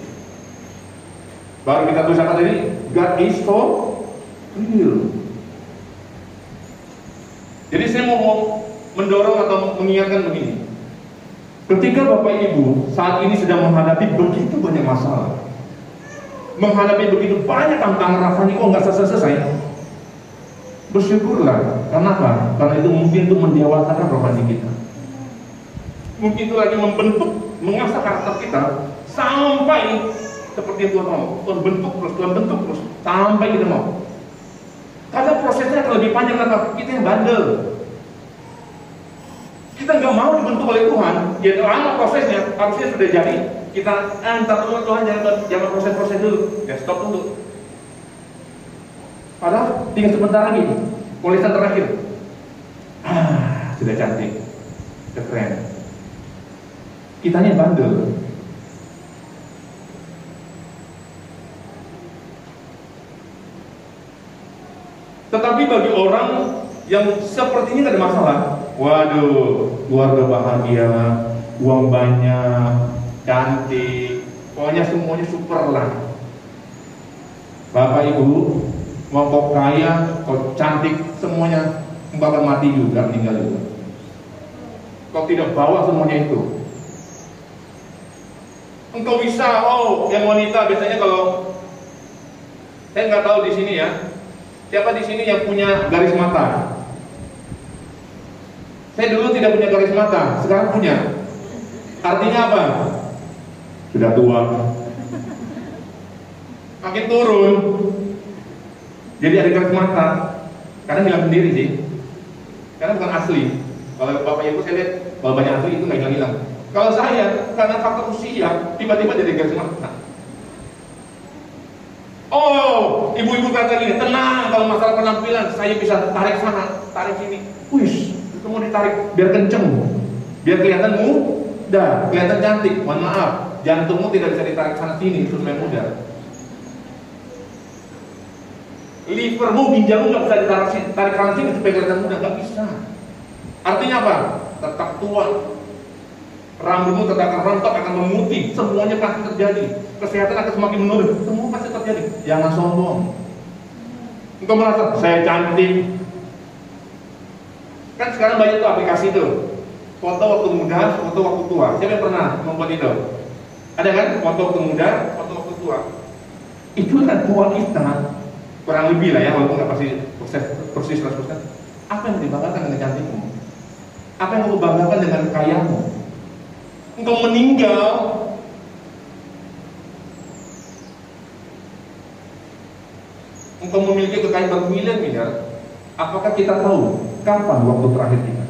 Baru kita tuliskan tadi, God is so real. Jadi saya mau mendorong atau mengingatkan begini. Ketika Bapak Ibu saat ini sedang menghadapi begitu banyak masalah, menghadapi begitu banyak tantangan, rasanya kok nggak selesai, bersyukurlah. Kenapa? Karena itu mungkin untuk mendewasakan rohani kita. Mungkin itu lagi membentuk, mengasah karakter kita sampai seperti yang Tuhan mau. Tuhan bentuk terus, sampai kita mau. Karena prosesnya akan lebih panjang. Kenapa? Kita yang bandel. Kita nggak mau dibentuk oleh Tuhan. Ya lama prosesnya, harusnya sudah jadi. Kita antar Tuhan, jangan proses-proses dulu. Ya stop dulu. Padahal tinggal sebentar lagi, polisan terakhir. Sudah cantik, sudah keren. Kitanya bandel. Tetapi bagi orang yang sepertinya tidak ada masalah, waduh, keluarga bahagia, uang banyak, cantik, pokoknya semuanya super lah. Bapak Ibu, mau kau kaya, kau cantik, semuanya engkau akan mati juga, meninggal juga. Kau tidak bawa semuanya itu. Engkau bisa, yang wanita biasanya kalau saya nggak tahu di sini ya, siapa di sini yang punya garis mata? Saya dulu tidak punya garis mata, sekarang punya. Artinya apa? Sudah tua. Makin turun. Jadi ada garis mata. Kadang hilang sendiri sih. Karena bukan asli. Kalau Bapak Ibu saya lihat, kalau banyak asli itu nggak hilang. Kalau saya, karena faktor usia, tiba-tiba jadi garis mata. Oh, ibu-ibu kata gini, tenang, kalau masalah penampilan saya bisa tarik sana, tarik sini. Wih, itu mau ditarik biar kenceng, biar kelihatan muda, kelihatan cantik. Mohon maaf, jantungmu tidak bisa ditarik sana sini supaya muda. Livermu, ginjalmu nggak bisa ditarik sana sini supaya kelihatan muda, nggak bisa. Artinya apa? Tetap tua. Rambutmu tetap akan rontok, akan memutih, semuanya pasti terjadi. Kesehatan akan semakin menurun, semua pasti terjadi. Jangan sombong. Engkau merasa saya cantik. Kan sekarang banyak tuh aplikasi tuh, foto waktu muda, foto waktu tua. Siapa yang pernah membuat itu? Ada kan? Foto waktu muda, foto waktu tua. Itu kan tua kita, kurang lebih lah ya, walaupun nggak pasti persis 100%. Apa yang dibanggakan dengan cantikmu? Apa yang kamu banggakan dengan kekayaanmu? Engkau meninggal, engkau memiliki kekayaan bermiliar-miliar. Apakah kita tahu kapan waktu terakhir kita?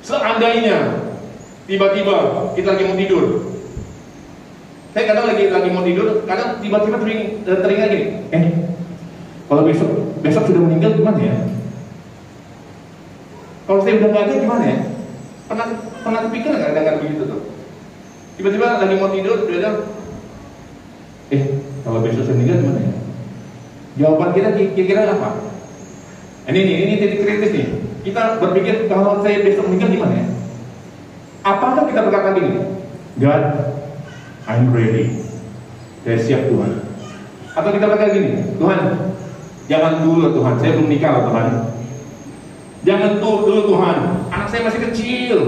Seandainya tiba-tiba kita lagi mau tidur, saya kadang lagi mau tidur, kadang tiba-tiba teringat gini, kalau besok sudah meninggal gimana ya? Kalau saya udah nggak ada gimana ya? Pernah kepikir nggak dengan begitu tuh? Tiba-tiba lagi mau tidur, dia kalau besok saya meninggal gimana ya? Jawaban kita kira-kira apa? Ini titik kritis nih. Kita berpikir kalau saya besok meninggal gimana ya? Apakah kita berkata gini? God, I'm ready. Saya siap Tuhan. Atau kita berkata gini, Tuhan, jangan dulu Tuhan, saya belum nikah Tuhan. Jangan dulu Tuhan, anak saya masih kecil.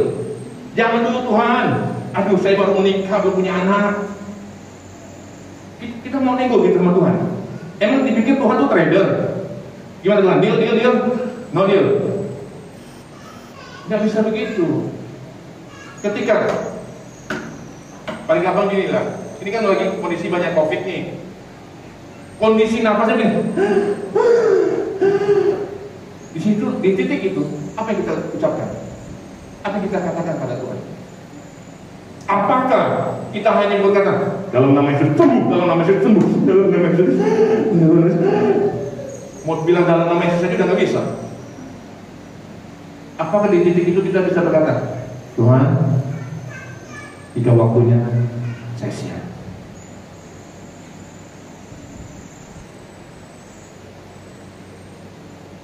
Jangan dulu Tuhan, aduh saya baru menikah, baru punya anak. Kita mau nego gitu sama Tuhan. Emang dipikir Tuhan tuh trader? Gimana Tuhan? Deal? No deal. Nggak bisa begitu. Ketika paling gampang gini lah, ini kan lagi kondisi banyak COVID nih. Kondisi nafasnya gini. Di situ, di titik itu, apa yang kita ucapkan? Apa yang kita katakan pada Tuhan? Apakah kita hanya berkata dalam nama Yesus sembuh, dalam nama Yesus sembuh, dalam nama Yesus? Mau bilang dalam nama Yesus saja udah nggak bisa. Apakah di titik itu kita bisa berkata, Tuhan, jika waktunya saya siap.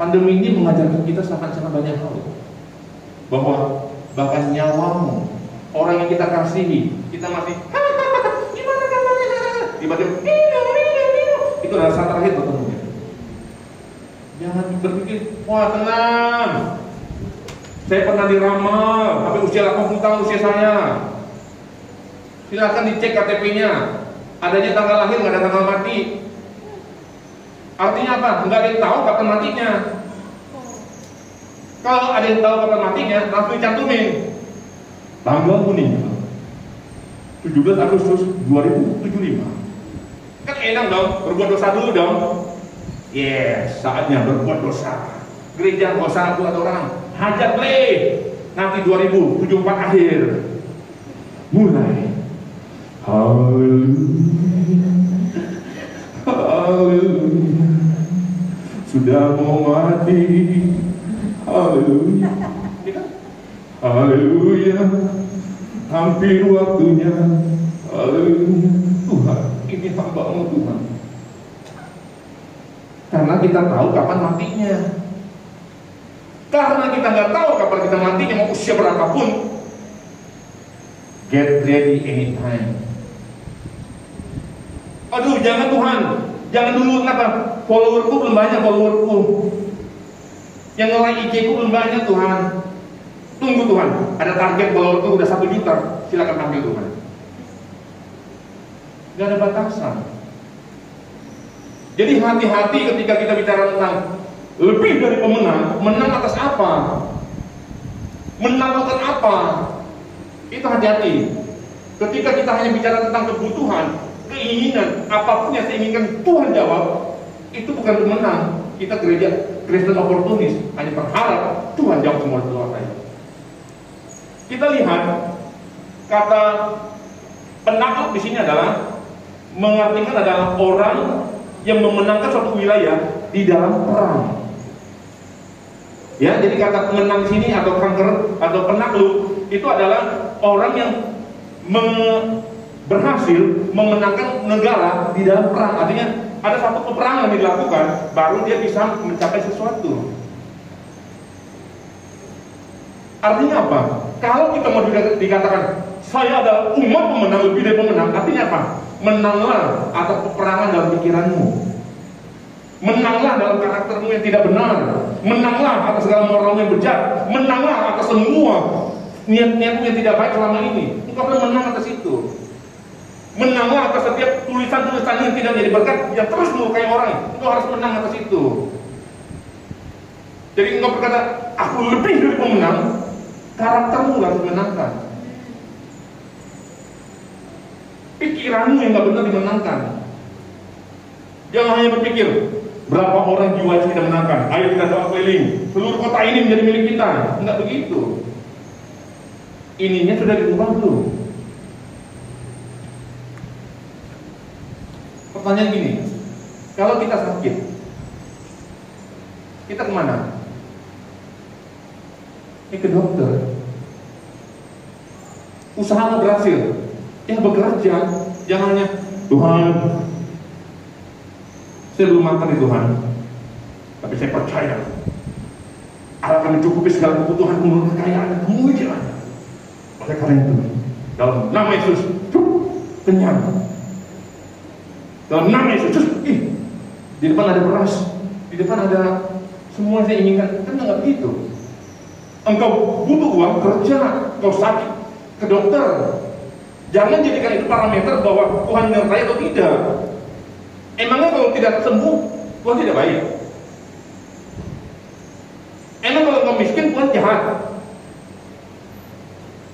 Pandemi ini mengajarkan kita sangat-sangat banyak hal, bahwa bahkan nyawamu, orang yang kita kasihi, kita masih gimana kabarnya, tiba-tiba itu adalah saat terakhir bertemunya. Jangan berpikir, wah tenang, saya pernah diramal sampai usia 80 tahun usia saya. Silakan dicek KTP-nya, adanya tanggal lahir, nggak ada tanggal mati. Artinya apa? Nggak ada yang tahu kapan matinya. Kalau ada yang tahu kapan matinya, langsung dicantumin tanggal meninggal 17 Agustus 2075. Kan enak dong, berbuat dosa dulu dong. Yes, saatnya berbuat dosa. Gereja gak usah buat orang, hajar play. Nanti 2074 akhir. Mulai. Haleluya, haleluya, sudah mau mati. Haleluya, haleluya, hampir waktunya. Haleluya, Tuhan, ini hamba-Mu Tuhan. Karena kita tahu kapan matinya. Karena kita nggak tahu kapan kita matinya, mau usia berapapun. Get ready anytime. Aduh, jangan Tuhan, jangan dulu, kenapa? Followerku belum banyak, followerku. Yang nge-like IG ku belum banyak Tuhan. Tunggu Tuhan, ada target followerku udah 1 juta, silakan panggil Tuhan. Gak ada batasan. Jadi hati-hati ketika kita bicara tentang lebih dari pemenang. Menang atas apa? Menang atas apa? Itu hati-hati. Ketika kita hanya bicara tentang kebutuhan, keinginan, apapun yang saya inginkan Tuhan jawab, itu bukan menang. Kita gereja Kristen oportunis, hanya berharap Tuhan jawab semua doa saya. Kita lihat kata penakluk di sini adalah mengartikan adalah orang yang memenangkan suatu wilayah di dalam perang. Ya, jadi kata menang di sini atau conquer atau penakluk itu adalah orang yang berhasil memenangkan negara di dalam perang. Artinya ada satu peperangan yang dilakukan, baru dia bisa mencapai sesuatu. Artinya apa? Kalau kita mau dikatakan saya adalah umat pemenang lebih dari pemenang, artinya apa? Menanglah atas peperangan dalam pikiranmu. Menanglah dalam karaktermu yang tidak benar. Menanglah atas segala moralmu yang bejat. Menanglah atas semua niat-niatmu yang tidak baik selama ini. Engkau perlu menang atas itu. Menanglah atas setiap tulisan-tulisan yang tidak menjadi berkat, yang terus melukai orang. Engkau harus menang atas itu. Jadi engkau berkata, aku lebih dari pemenang. Karaktermu harus dimenangkan. Pikiranmu yang gak benar dimenangkan. Jangan hanya berpikir berapa orang jiwa yang kita menangkan, ayo kita doa keliling, seluruh kota ini menjadi milik kita. Enggak begitu. Ininya sudah diubah belum? Pertanyaan gini, kalau kita sakit, kita kemana? Ke dokter. Usaha berhasil, ya bekerja. Jangan hanya Tuhan, saya belum makan nih Tuhan, tapi saya percaya Allah akan mencukupi segala kebutuhan menurut kekayaan dan kemuliaan. Oleh karena itu, dalam nama Yesus, kenyang. Dalam nama Yesus, di depan ada beras, di depan ada semua yang saya inginkan. Kan nggak begitu. Engkau butuh uang, kerja, engkau sakit, ke dokter. Jangan jadikan itu parameter bahwa Tuhan menyertai atau tidak. Emangnya kalau tidak sembuh, Tuhan tidak baik? Emang kalau engkau miskin, Tuhan jahat?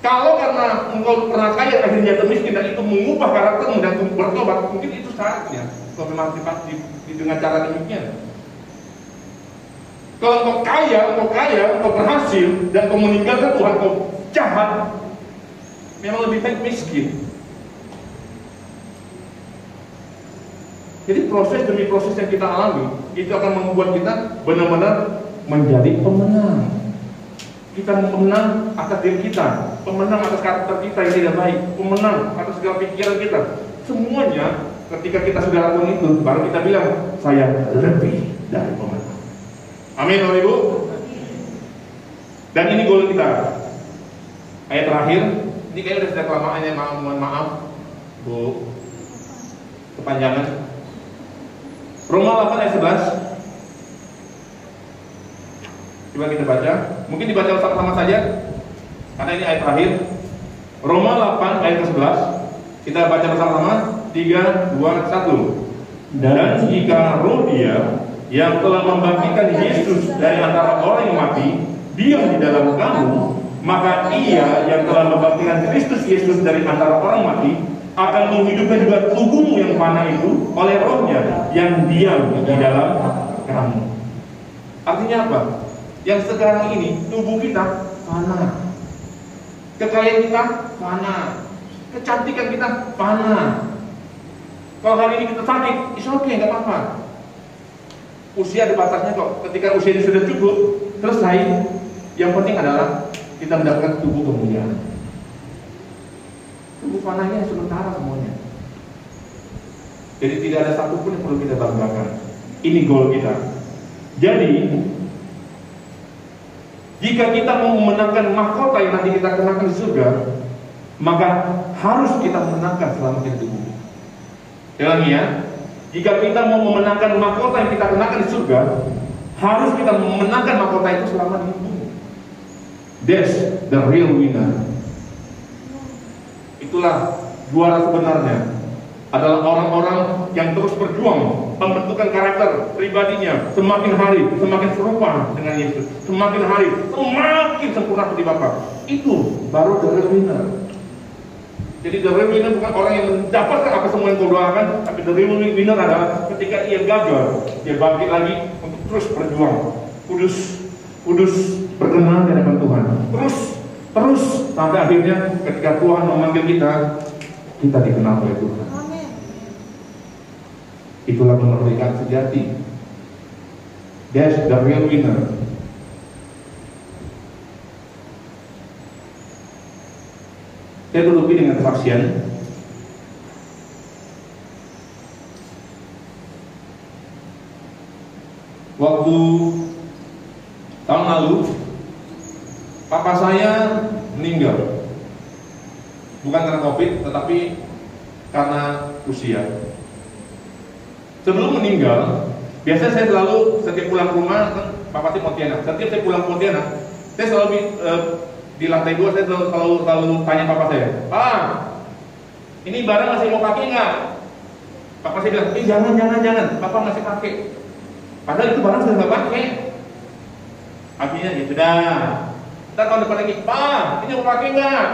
Kalau karena engkau pernah kaya akhirnya jatuh miskin dan itu mengubah karaktermu dan bertobat, mungkin itu saatnya kalau memang dengan cara demikian. Kalau engkau kaya, engkau berhasil dan engkau meninggalkan Tuhan, engkau jahat, memang lebih baik miskin. Jadi proses demi proses yang kita alami itu akan membuat kita benar-benar menjadi pemenang. Kita pemenang atas diri kita, pemenang atas karakter kita yang tidak baik, pemenang atas segala pikiran kita. Semuanya ketika kita sudah lakukan itu, baru kita bilang saya lebih dari pemenang. Amin, Bapak Ibu. Dan ini goal kita. Ayat terakhir, ini kayaknya sudah kelamaan ya, mohon maaf Bu, kepanjangan. Roma 8 ayat 11. Coba kita baca. Mungkin dibaca sama-sama saja, karena ini ayat terakhir. Roma 8 ayat 11. Kita baca bersama-sama. 3, 2, 1. Dan jika roh Dia yang telah membangkitkan Yesus dari antara orang yang mati diam di dalam kamu, maka Ia yang telah membangkitkan Kristus Yesus dari antara orang mati akan menghidupkan juga tubuhmu yang fana itu oleh Rohnya yang diam di dalam kamu. Artinya apa? Yang sekarang ini tubuh kita fana, kekayaan kita fana, kecantikan kita fana. Kalau hari ini kita sakit, it's okay, nggak apa-apa. Usia ada batasnya kok. Ketika usia ini sudah cukup, selesai. Yang penting adalah kita mendapatkan tubuh kemuliaan. Tubuh fananya sementara semuanya. Jadi tidak ada satupun yang perlu kita banggakan. Ini goal kita. Jadi jika kita mau memenangkan mahkota yang nanti kita kenakan di surga, maka harus kita menangkan selama kita di bumi. Ulangi ya, jika kita mau memenangkan mahkota yang kita kenakan di surga, harus kita memenangkan mahkota itu selama di bumi. That's the real winner. Itulah juara sebenarnya, adalah orang-orang yang terus berjuang membentukkan karakter pribadinya semakin hari semakin serupa dengan Yesus, semakin hari semakin sempurna seperti Bapa. Itu baru the real winner. Jadi the real winner bukan orang yang mendapatkan apa semua yang kau doakan, tapi the real winner adalah ketika ia gagal, dia bangkit lagi untuk terus berjuang, kudus berkenan di hadapan Tuhan, terus sampai akhirnya ketika Tuhan memanggil kita dikenal oleh Tuhan. Itulah kemerdekaan sejati. That's the real winner. Saya tutupi dengan kesaksian. Waktu tahun lalu, papa saya meninggal. Bukan karena COVID, tetapi karena usia. Sebelum meninggal, biasanya saya selalu setiap pulang ke rumah, papa saya Pontianak. Setiap saya pulang ke Pontianak, saya selalu di lantai 2 saya selalu tanya papa saya, "Pak, ini barang masih mau pakai nggak?" Papa saya bilang, jangan, papa masih pakai. Padahal itu barang sudah nggak pakai. Akhirnya ya sudah. Ntar tahun depan lagi, "Pak, ini mau pakai nggak?"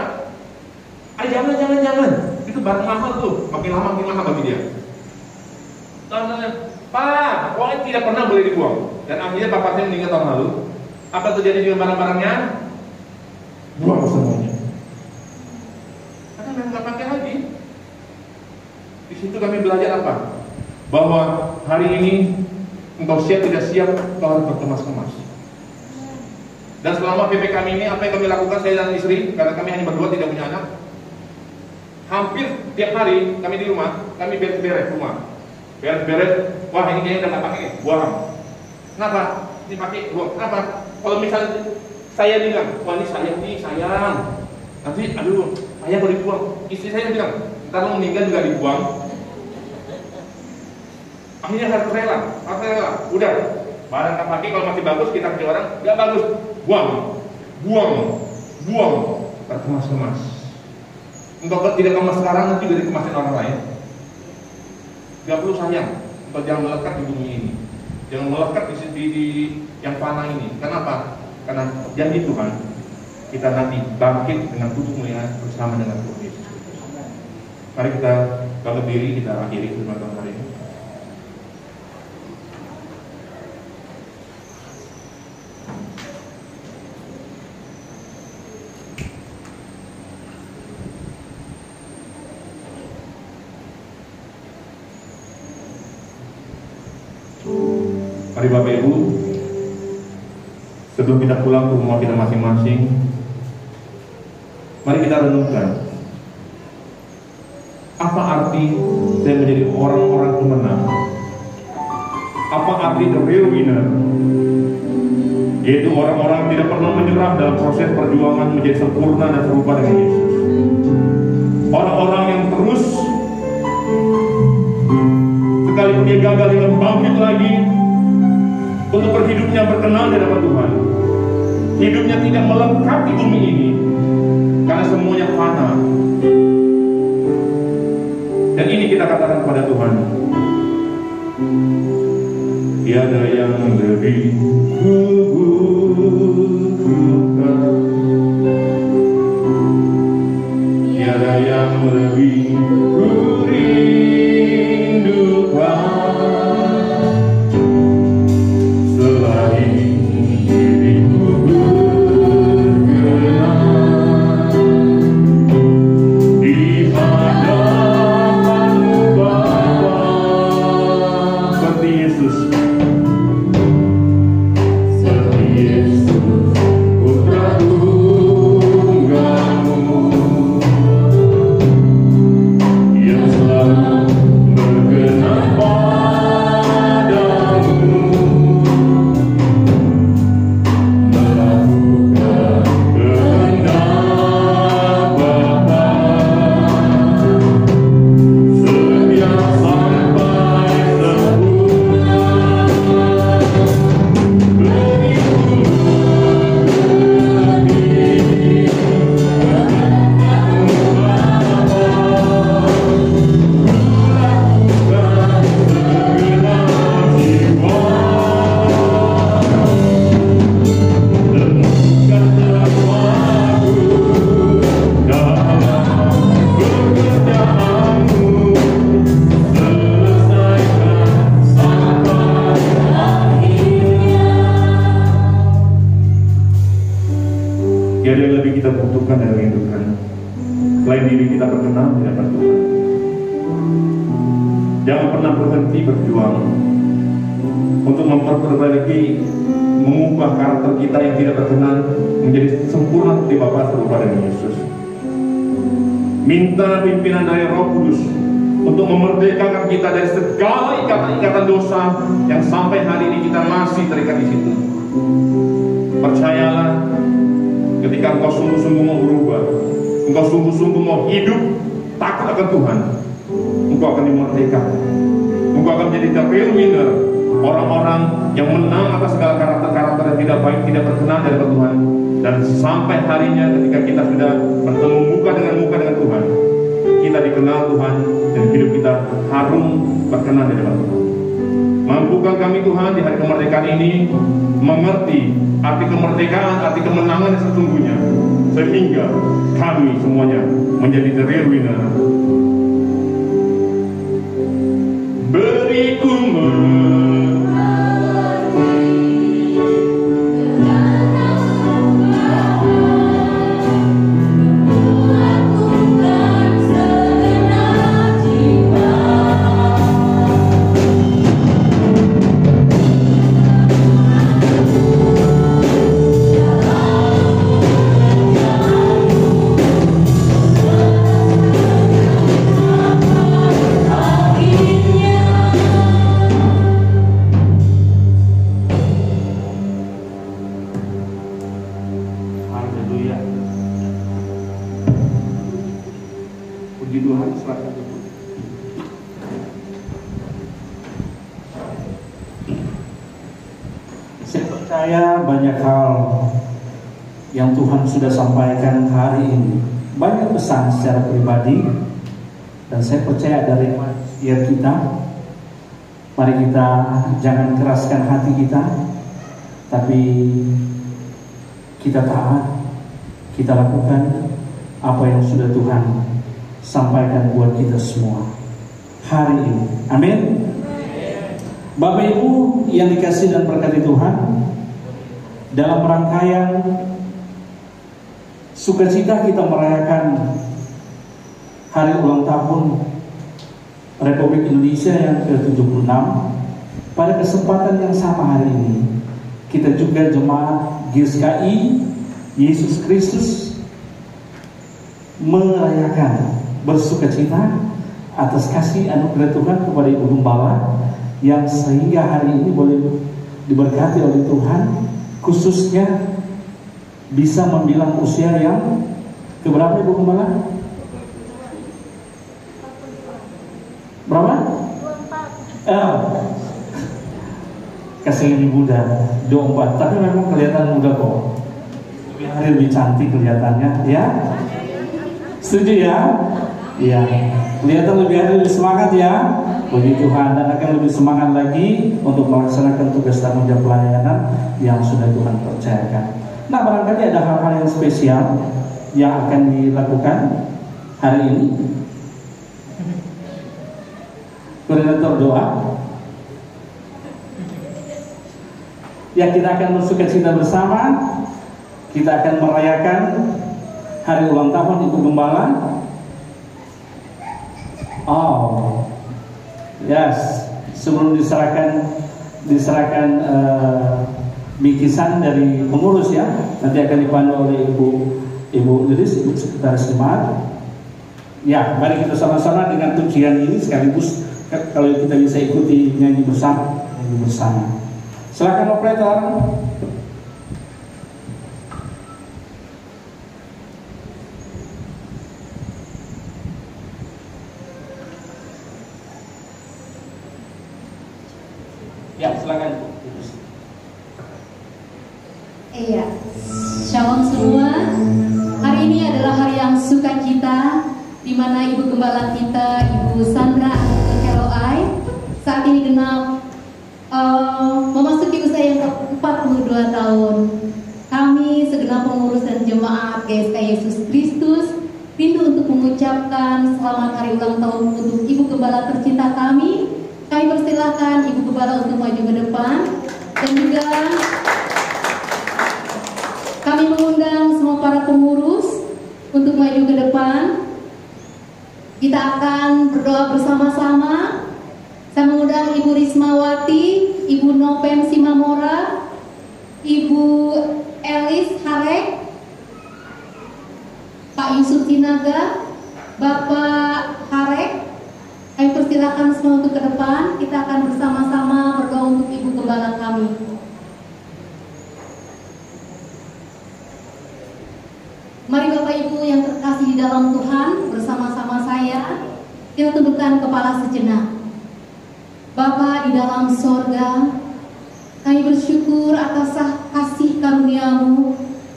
Jangan. Itu barang mahal tuh, makin lama makin mahal bagi dia. "Pak, uangnya tidak pernah boleh dibuang." Dan akhirnya papa saya meninggal tahun lalu. Apa terjadi dengan barang-barangnya? Buang semuanya. Karena memang nggak pakai lagi. Di situ kami belajar apa? Bahwa hari ini engkau siap tidak siap, kau harus berkemas-kemas. Dan selama PPKM ini apa yang kami lakukan, saya dan istri, karena kami hanya berdua tidak punya anak, hampir tiap hari kami di rumah, kami beres-beres rumah. Beres-beres, wah ini kayaknya udah nggak pakai, buang. Kenapa? Ini pakai, buang. Kenapa? Kalau misalnya saya bilang, wah ini sayang, nanti aduh, sayang kalau dibuang. Istri saya bilang, ntar lo meninggal juga dibuang. Akhirnya harus rela. Udah, barang nggak pakai, kalau masih bagus kita kasih orang, nggak bagus, buang. Terkemas-kemas. Engkau tidak kemas sekarang, nanti juga dikemasin orang lain. Gak perlu sayang, engkau jangan melekat di bumi ini, jangan melekat di yang fana ini. Kenapa? Karena janji Tuhan, kita nanti bangkit dengan tubuh mulia bersama dengan Tuhan Yesus. Mari kita bangkit diri, kita akhiri firman Tuhan hari ini. Mari Bapak Ibu, sebelum kita pulang ke rumah kita masing-masing, mari kita renungkan apa arti saya menjadi orang-orang pemenang. Apa arti the real winner? Yaitu orang-orang tidak pernah menyerah dalam proses perjuangan menjadi sempurna dan serupa dengan Yesus. Orang-orang yang terus sekalipun dia gagal, dia bangkit lagi untuk berhidupnya berkenan di hadapan Tuhan. Hidupnya tidak melengkapi bumi ini karena semuanya fana. Dan ini kita katakan kepada Tuhan, tiada yang lebih kubutuhkan, tiada yang lebih Tiada yang lebih kita butuhkan dan rindukan selain diri kita berkenan di hadapan Tuhan. Jangan pernah berhenti berjuang untuk memperbaiki, mengubah karakter kita yang tidak berkenan menjadi sempurna seperti Bapa serupa dengan Yesus. Minta pimpinan dari Roh Kudus untuk memerdekakan kita dari segala ikatan-ikatan dosa yang sampai hari ini kita masih terikat di situ. Percayalah, ketika engkau sungguh-sungguh mau berubah, engkau sungguh-sungguh mau hidup takut akan Tuhan, engkau akan dimerdekakan. Engkau akan menjadi the real winner, orang-orang yang menang atas segala karakter-karakter yang tidak baik, tidak berkenan dari Tuhan. Dan sampai harinya ketika kita sudah bertemu muka dengan Tuhan, kita dikenal Tuhan dan hidup kita harum berkenan di hadapan Tuhan. Mampukan kami Tuhan di hari kemerdekaan ini mengerti arti kemerdekaan, arti kemenangan yang sesungguhnya, sehingga kami semuanya menjadi the real winner. Beriku banyak hal yang Tuhan sudah sampaikan hari ini, banyak pesan secara pribadi, dan saya percaya dari manusia kita, mari kita jangan keraskan hati kita, tapi kita taat, kita lakukan apa yang sudah Tuhan sampaikan buat kita semua hari ini. Amin. Bapak Ibu yang dikasih dan berkati Tuhan, dalam rangkaian sukacita kita merayakan hari ulang tahun Republik Indonesia yang ke-76, pada kesempatan yang sama hari ini kita juga jemaat GSKI Yesus Kristus merayakan bersukacita atas kasih anugerah Tuhan kepada Ibu Gembala yang sehingga hari ini boleh diberkati oleh Tuhan, khususnya bisa membilang usia yang keberapa Ibu Gembala? Berapa? 24. Kasih lebih muda, 24. Tapi memang kelihatan muda kok. Lebih cantik kelihatannya, ya? Setuju ya? Iya. Kelihatan lebih semangat ya? Puji Tuhan, dan akan lebih semangat lagi untuk melaksanakan tugas tanggung jawab pelayanan yang sudah Tuhan percayakan. Nah, barangkali ada hal-hal yang spesial yang akan dilakukan hari ini. Koordinator doa. Ya, kita akan bersukacita bersama. Kita akan merayakan hari ulang tahun Ibu Gembala. Oh, yes. Sebelum diserahkan bingkisan dari pengurus ya, nanti akan dipandu oleh Ibu Lilis, Ibu Sekretaris Jemaat. Ya, mari kita sama-sama dengan pujian ini sekaligus kalau kita bisa ikuti nyanyi bersama. Silakan operator. Ya, silakan. Iya, shalom semua. Hari ini adalah hari yang sukacita, di mana Ibu Gembala kita, Ibu Sandra Heroai, saat ini genap memasuki usia yang ke-42 tahun. Kami segenap pengurus dan jemaat GSK Yesus Kristus rindu untuk mengucapkan selamat hari ulang tahun untuk Ibu Gembala tercinta kami. Kami persilahkan Ibu Gembala untuk maju ke depan, dan juga kami mengundang semua para pengurus untuk maju ke depan. Kita akan berdoa bersama-sama. Saya mengundang Ibu Rismawati, Ibu Nopen Simamora, Ibu Elis Harek, Pak Yusuf Sinaga, Bapak Harek. Kami persilakan semua untuk ke depan. Kita akan bersama-sama berdoa untuk Ibu Gembala kami. Mari Bapak Ibu yang terkasih di dalam Tuhan, bersama-sama saya kita tundukkan kepala sejenak. Bapa di dalam sorga, kami bersyukur atas kasih karunia-Mu,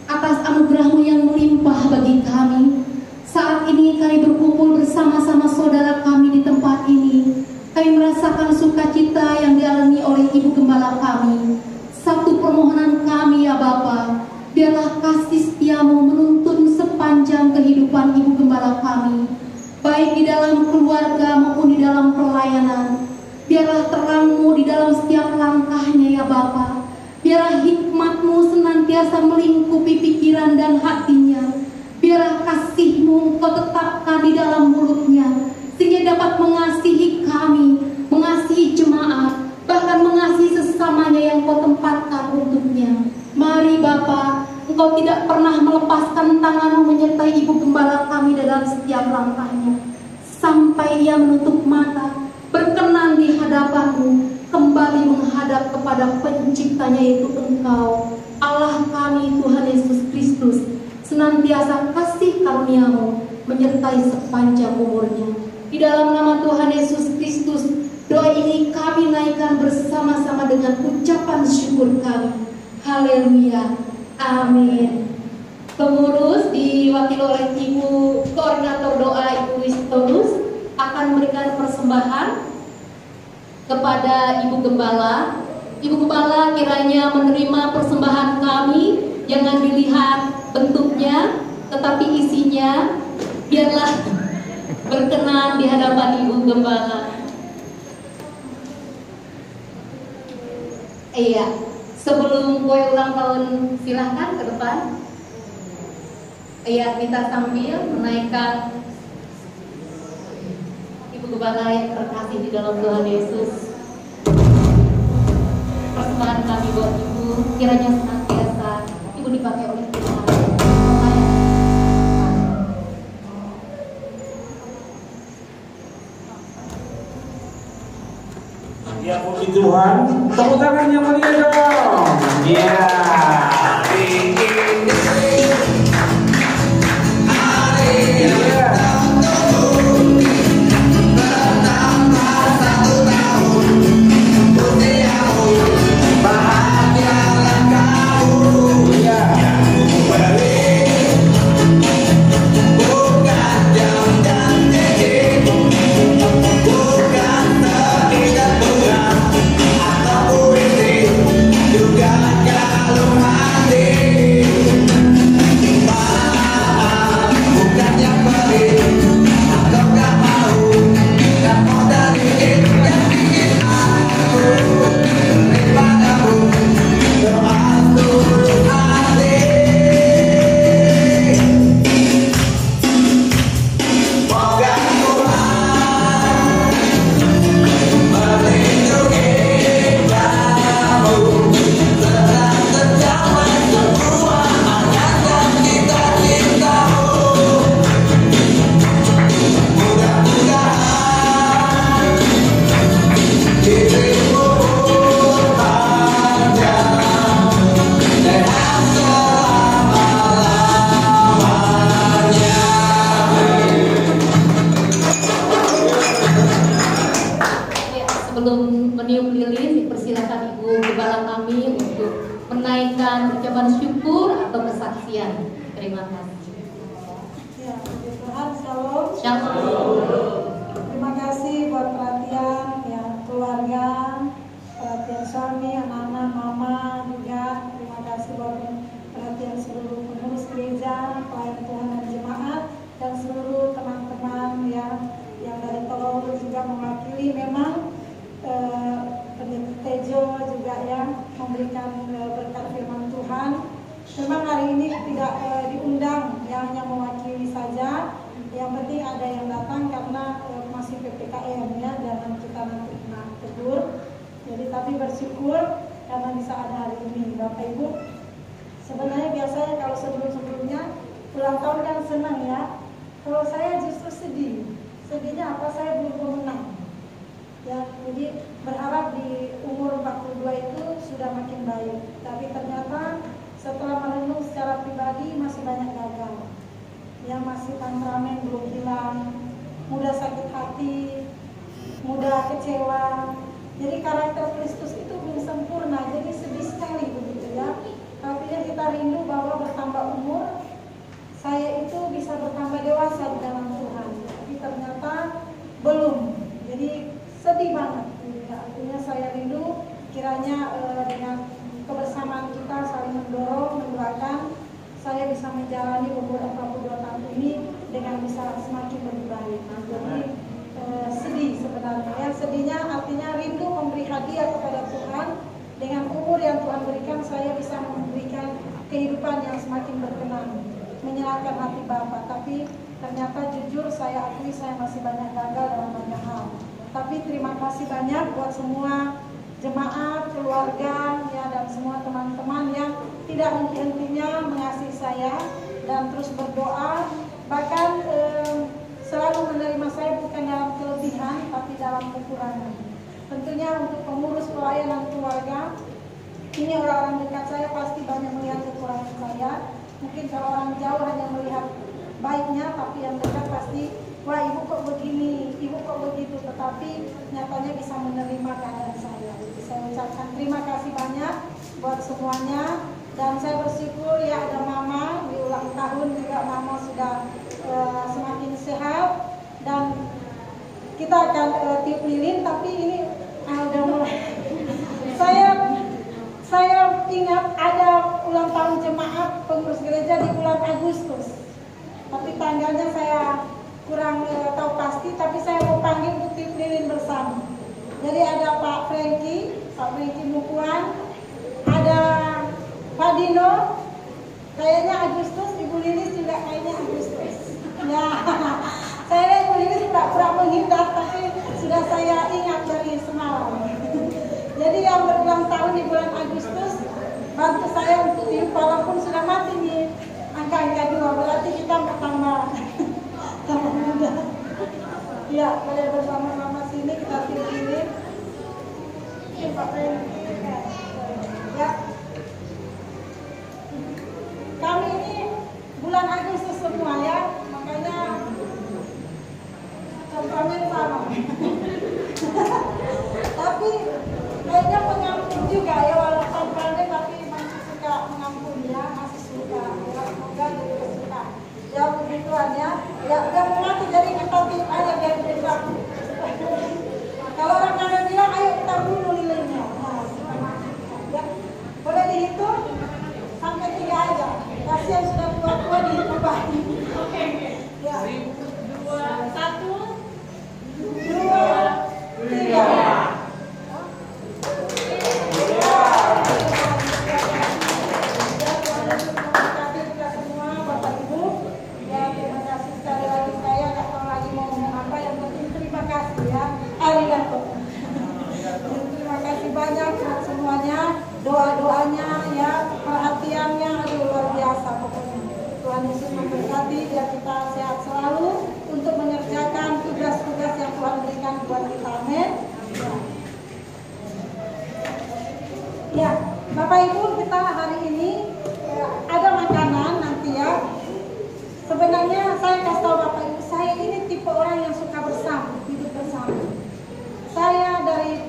atas anugerah-Mu yang melimpah bagi kami. Saat ini kami berkumpul bersama-sama saudara kami di tempat ini. Kami merasakan sukacita yang dialami oleh Ibu Gembala kami. Satu permohonan kami ya Bapa, biarlah kasih setia-Mu menuntun sepanjang kehidupan Ibu Gembala kami, baik di dalam keluarga maupun di dalam pelayanan. Biarlah terang-Mu di dalam setiap langkahnya ya Bapa. Biarlah hikmat-Mu senantiasa melingkupi pikiran dan hatinya. Biarlah kasih-Mu Engkau tetapkan di dalam mulutnya, sehingga dapat mengasihi kami, mengasihi jemaat, bahkan mengasihi sesamanya yang Kau tempatkan untuknya. Mari Bapa, Engkau tidak pernah melepaskan tangan-Mu menyertai Ibu Gembala kami dalam setiap langkahnya, sampai ia menutup mata, berkenan di hadapan-Mu, kembali menghadap kepada penciptanya, yaitu Engkau, Allah kami, Tuhan Yesus Kristus. Senantiasa kasih karunia-Mu menyertai sepanjang umurnya. Di dalam nama Tuhan Yesus Kristus, doa ini kami naikkan bersama-sama dengan ucapan syukur kami. Haleluya, amin. Pengurus diwakili oleh Ibu Koordinator Doa Ibu Wistonus akan memberikan persembahan kepada Ibu Gembala. Ibu Gembala kiranya menerima persembahan kami, jangan dilihat bentuknya, tetapi isinya, biarlah berkenan di hadapan Ibu Gembala. Iya, sebelum kue ulang tahun silahkan ke depan. Iya, kita sambil menaikkan Ibu Gembala yang terkasih di dalam Tuhan Yesus. Persembahan kami buat Ibu, kiranya senantiasa Ibu dipakai oleh Tuhan. Ya puji Tuhan, tepuk tangan yang mulia dong. Ya. Juga kalau mati sebelum meniup lilin, persilakan Ibu Gembala kami untuk menaikkan ucapan syukur atau kesaksian. Terima kasih. Ya, puji Tuhan, shalom. Shalom. Terima kasih buat perhatian ya keluarga, perhatian suami, anak-anak, mama juga. Terima kasih buat perhatian seluruh pengurus gereja, pelayan Tuhan dan jemaat, dan seluruh teman-teman ya yang dari Tolong juga mewakili. Memang Pendeta Tejo juga ya memberikan berkat firman Tuhan. Memang hari ini tidak diundang yang hanya mewakili saja. Yang penting ada yang datang karena masih PPKM ya, jangan kita nanti kena tegur. Jadi tapi bersyukur karena bisa ada hari ini, Bapak Ibu. Sebenarnya biasanya kalau sebelum-sebelumnya ulang tahun kan senang ya. Kalau saya justru sedih. Sedihnya apa? Saya belum memenang. Ya, jadi berharap di umur 42 itu sudah makin baik. Tapi ternyata setelah merenung secara pribadi masih banyak gagal. Ya, masih temperamen belum hilang, mudah sakit hati, mudah kecewa. Jadi karakter Kristus itu belum sempurna. Jadi sedih sekali begitu ya. Tapi kita rindu bahwa bertambah umur, saya itu bisa bertambah dewasa di dalam Tuhan. Tapi ternyata belum. Jadi sedih banget. Artinya saya rindu kiranya dengan kebersamaan kita saling mendorong, mendoakan, saya bisa menjalani umur 42 tahun ini dengan bisa semakin lebih baik. Nah, jadi sedih sebenarnya ya. Sedihnya artinya rindu memberi hadiah kepada Tuhan. Dengan umur yang Tuhan berikan, saya bisa memberikan kehidupan yang semakin berkenan, menyerahkan hati Bapa. Tapi ternyata jujur saya akui saya masih banyak gagal dalam banyak hal. Tapi terima kasih banyak buat semua jemaat, keluarga, ya, dan semua teman-teman yang tidak henti-hentinya mengasihi saya dan terus berdoa. Bahkan selalu menerima saya bukan dalam kelebihan, tapi dalam kekurangan. Tentunya untuk pengurus pelayanan keluarga, ini orang-orang dekat saya pasti banyak melihat kekurangan saya. Mungkin kalau orang jauh hanya melihat baiknya, tapi yang dekat pasti, wah ibu kok begini, ibu kok begitu. Tetapi nyatanya bisa menerima keadaan saya. Jadi saya ucapkan terima kasih banyak buat semuanya. Dan saya bersyukur ya ada mama, di ulang tahun juga mama sudah semakin sehat. Dan kita akan tiup lilin, tapi ini udah mulai. Saya ingat ada ulang tahun jemaat pengurus gereja di bulan Agustus. Tapi tanggalnya saya kurang tahu pasti, tapi saya mau panggil untuk tiup lilin bersama. Jadi ada Pak Franky Mukuan, ada Pak Dino, kayaknya Agustus, Ibu Lilis juga kayaknya Agustus. Ya, saya lihat Ibu Lilis pura-pura menghindar, tapi sudah saya ingat dari semalam. Jadi yang berulang tahun di bulan Agustus, bantu saya untuk tiup, walaupun sudah mati nih angka-angka 2, berarti kita bertambah muda. Ya, boleh bersama-sama sini kita tiup ini. Pak Franky. Ya. Kami ini bulan Agustus semua ya, makanya temperamen sama. Tapi kayaknya pengampun juga ya, walaupun temperamen tapi masih suka mengampun ya, masih suka. Ya, semoga juga suka. Ya begituan ya. Ya udah mau mati jadi kita tiup aja biar kita. Kalau orang ada bilang ayo kita bunuh lilinnya. Nah, ya. Boleh dihitung sampai 3 aja. Kasihan sudah tua-tua dihitung balik. Oke. Ya. 1, 2, 3. Terima kasih banyak buat semuanya, doa-doanya ya, perhatiannya, aduh luar biasa pokoknya. Tuhan Yesus memberkati biar kita sehat selalu untuk mengerjakan tugas-tugas yang Tuhan berikan buat kita. Amin. Ya, Bapak Ibu, kita hari ini ada makanan nanti ya. Sebenarnya saya kasih tahu Bapak Ibu, saya ini tipe orang yang suka bersama, hidup bersama. Saya dari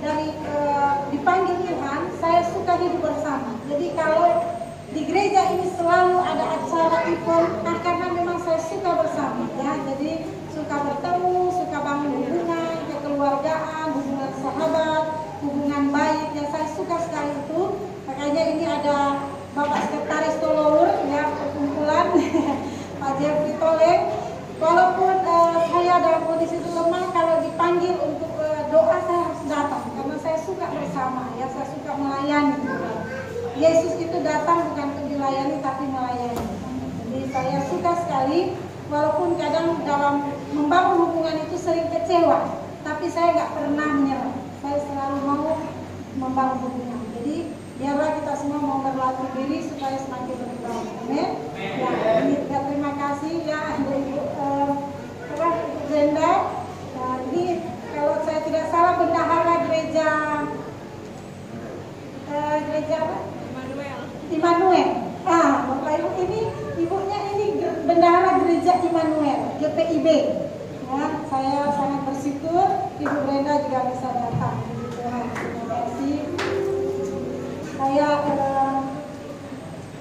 saya suka sekali, walaupun kadang dalam membangun hubungan itu sering kecewa, tapi saya nggak pernah menyerah. Saya selalu mau membangun hubungan. Jadi biarlah kita semua mau berlatih diri supaya semakin berkembang. Amin. Ya, ini terima kasih ya Ibu Brenda. Nah, ini kalau saya tidak salah bendahara gereja apa? Immanuel. Bapak Ibu, ini ibunya ini bendahara gereja Immanuel, GPIB. Ya, saya sangat bersyukur Ibu Brenda juga bisa datang. Terima kasih. Saya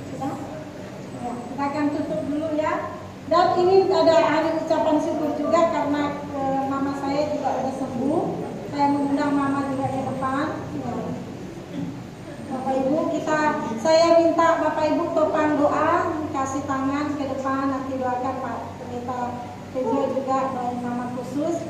kita akan tutup dulu ya. Dan ini ada hari ucapan syukur juga karena mama saya juga sudah sembuh. Saya mengundang mama juga ke depan. Ya. Bapak Ibu, saya minta Bapak Ibu topang doa, kasih tangan ke depan, nanti doakan Pak Pendeta Tejo juga dan mama khusus.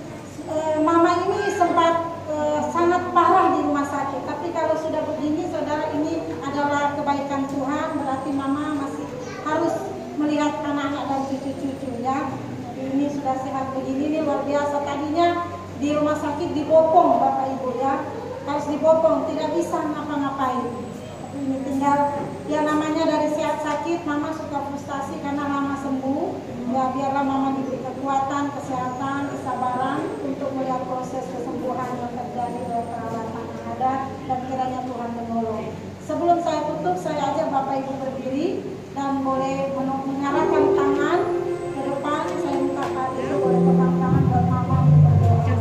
Mama ini sempat sangat parah di rumah sakit, tapi kalau sudah begini, saudara, ini adalah kebaikan Tuhan, berarti mama masih harus melihat anak-anak dan cucu-cucu ya. Ini sudah sehat begini, ini luar biasa. Tadinya di rumah sakit dibopong Bapak Ibu ya, harus dibopong, tidak bisa ngapa-ngapain. Tapi ini tinggal, ya namanya dari sehat sakit, mama suka frustasi karena mama sembuh. Ya biarlah mama diberi kekuatan, kesehatan, kesabaran untuk melihat proses kesembuhan yang terjadi dari perawatan yang ada, dan kiranya Tuhan menolong. Sebelum saya tutup, saya ajak Bapak Ibu berdiri dan boleh mengarahkan tangan ke depan. Saya minta Pak Ibu boleh pegang tangan buat mama untuk berdoa.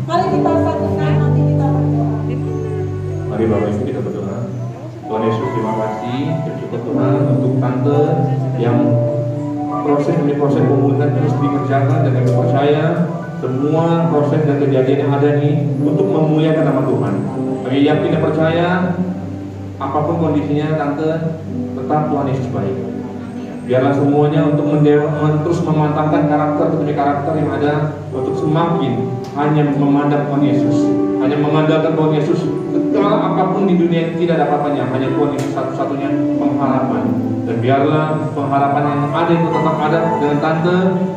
Mari kita satukan, nanti kita berdoa. Mari Bapak Ibu kita berdoa. Tuhan Yesus, terima kasih, bersyukur Tuhan untuk tante yang proses demi proses pemulihan terus dikerjakan, dan kami percaya semua proses dan kejadian yang ada ini untuk memuliakan nama Tuhan. Kami yakin dan percaya apapun kondisinya tante, tetap Tuhan Yesus baik. Biarlah semuanya untuk terus memantapkan karakter demi karakter yang ada, untuk semakin hanya memandang Tuhan Yesus, hanya mengandalkan Tuhan Yesus. Segala apapun di dunia tidak ada apa-apanya, hanya Tuhan Yesus satu-satunya pengharapan. Dan biarlah pengharapan yang ada itu tetap ada dengan tante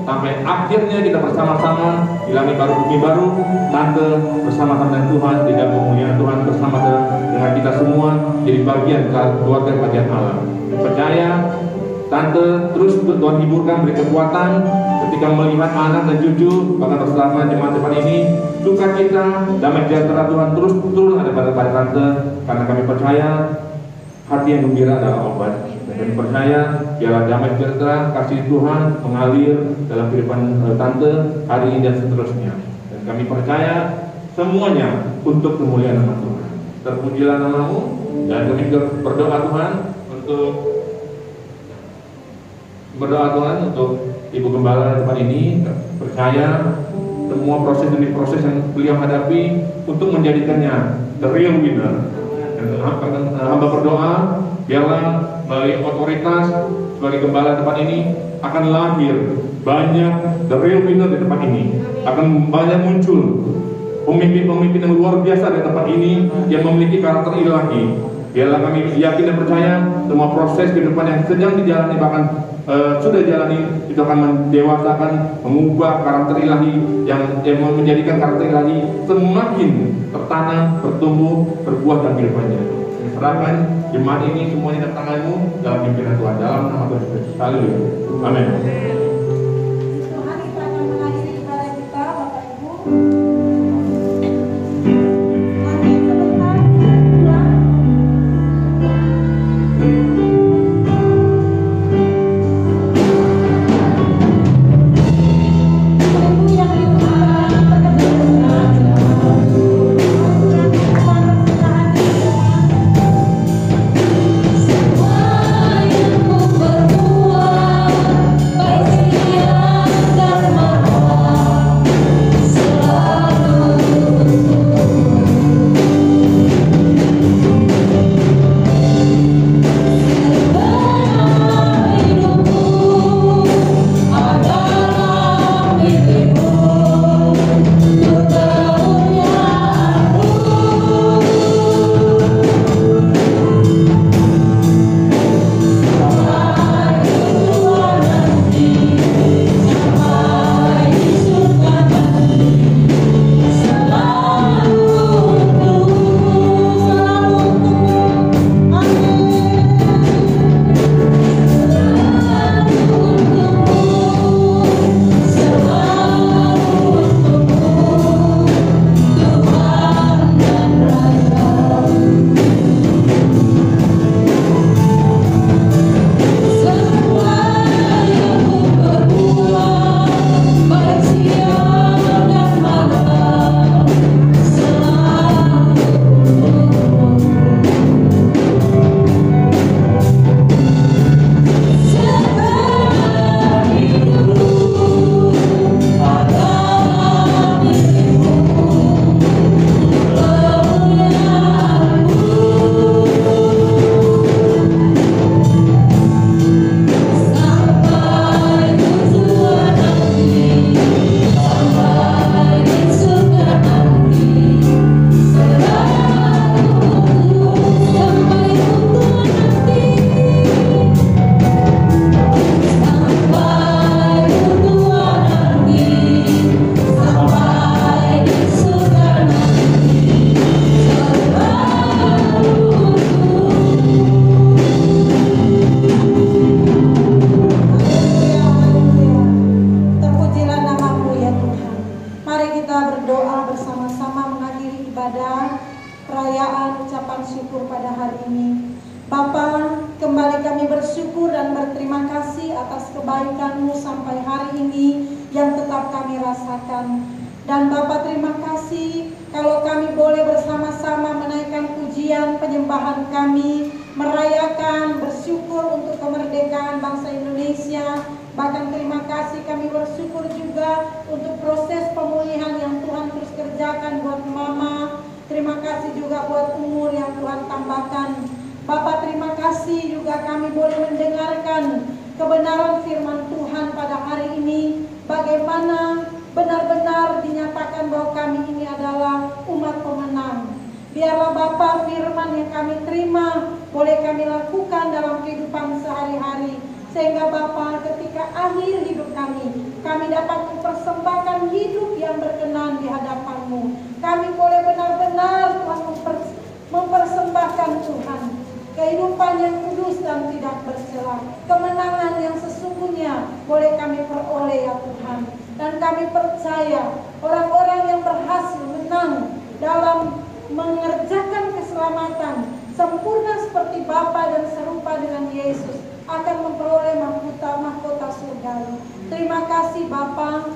sampai akhirnya kita bersama-sama di langit baru bumi baru, tante bersama-sama dengan Tuhan di dalam kemuliaan Tuhan, bersama dengan kita semua jadi bagian keluarga kerajaan Allah. Percaya tante terus Tuhan hiburkan, beri kekuatan ketika melihat anak dan cucu, bahkan bersama jemaat depan ini. Duka kita, damai sejahtera Tuhan terus turun ada pada tante, karena kami percaya hati yang gembira adalah obat. Dan kami percaya biarlah damai sejahtera kasih Tuhan mengalir dalam kehidupan tante hari ini dan seterusnya. Dan kami percaya semuanya untuk kemuliaan nama Tuhan. Terpujilah nama-Mu, dan kami berdoa Tuhan untuk Ibu Gembala tempat ini. Percaya semua proses demi proses yang beliau hadapi untuk menjadikannya the real winner. Dan hamba berdoa biarlah melalui otoritas sebagai gembala tempat ini akan lahir banyak the real winner di tempat ini, akan banyak muncul pemimpin-pemimpin yang luar biasa di tempat ini yang memiliki karakter ilahi. Biarlah kami yakin dan percaya semua proses kehidupan yang sedang dijalani, bahkan sudah jalani, itu akan mendewasakan, mengubah karakter ilahi yang menjadikan karakter ilahi semakin tertanam, bertumbuh, berbuah dan kehidupannya. Serahkan jemaat ini semuanya dalam tangan-Mu dalam pimpinan Tuhan, dalam nama Tuhan Yesus. Haleluya. Amin. Tuhan, kita akan mengakhiri ibadah kita, Bapak Ibu. Semua yang ku perbuat, baik berdoa bersama-sama mengakhiri ibadah perayaan ucapan syukur pada hari ini. Bapa, kembali kami bersyukur dan berterima kasih atas kebaikan-Mu sampai hari ini yang tetap kami rasakan. Dan Bapa, terima kasih kalau kami boleh bersama-sama menaikkan pujian penyembahan kami, merayakan, bersyukur untuk kemerdekaan bangsa Indonesia. Bahkan terima kasih kami bersyukur juga untuk proses pemulihan yang Tuhan terus kerjakan buat Mama. Terima kasih juga buat umur yang Tuhan tambahkan. Bapak, terima kasih juga kami boleh mendengarkan kebenaran firman Tuhan pada hari ini. Bagaimana benar-benar dinyatakan bahwa kami ini adalah umat pemenang. Biarlah Bapak firman yang kami terima boleh kami lakukan dalam kehidupan sehari-hari. Sehingga Bapa, ketika akhir hidup kami dapat mempersembahkan hidup yang berkenan di hadapan-Mu. Kami boleh benar-benar Tuhan mempersembahkan Tuhan kehidupan yang kudus dan tidak bercela. Kemenangan yang sesungguhnya boleh kami peroleh ya Tuhan. Dan kami percaya orang-orang yang berhasil menang dalam mengerjakan keselamatan sempurna seperti Bapa dan serupa dengan Yesus akan memperoleh mahkota surgawi. Terima kasih Bapa,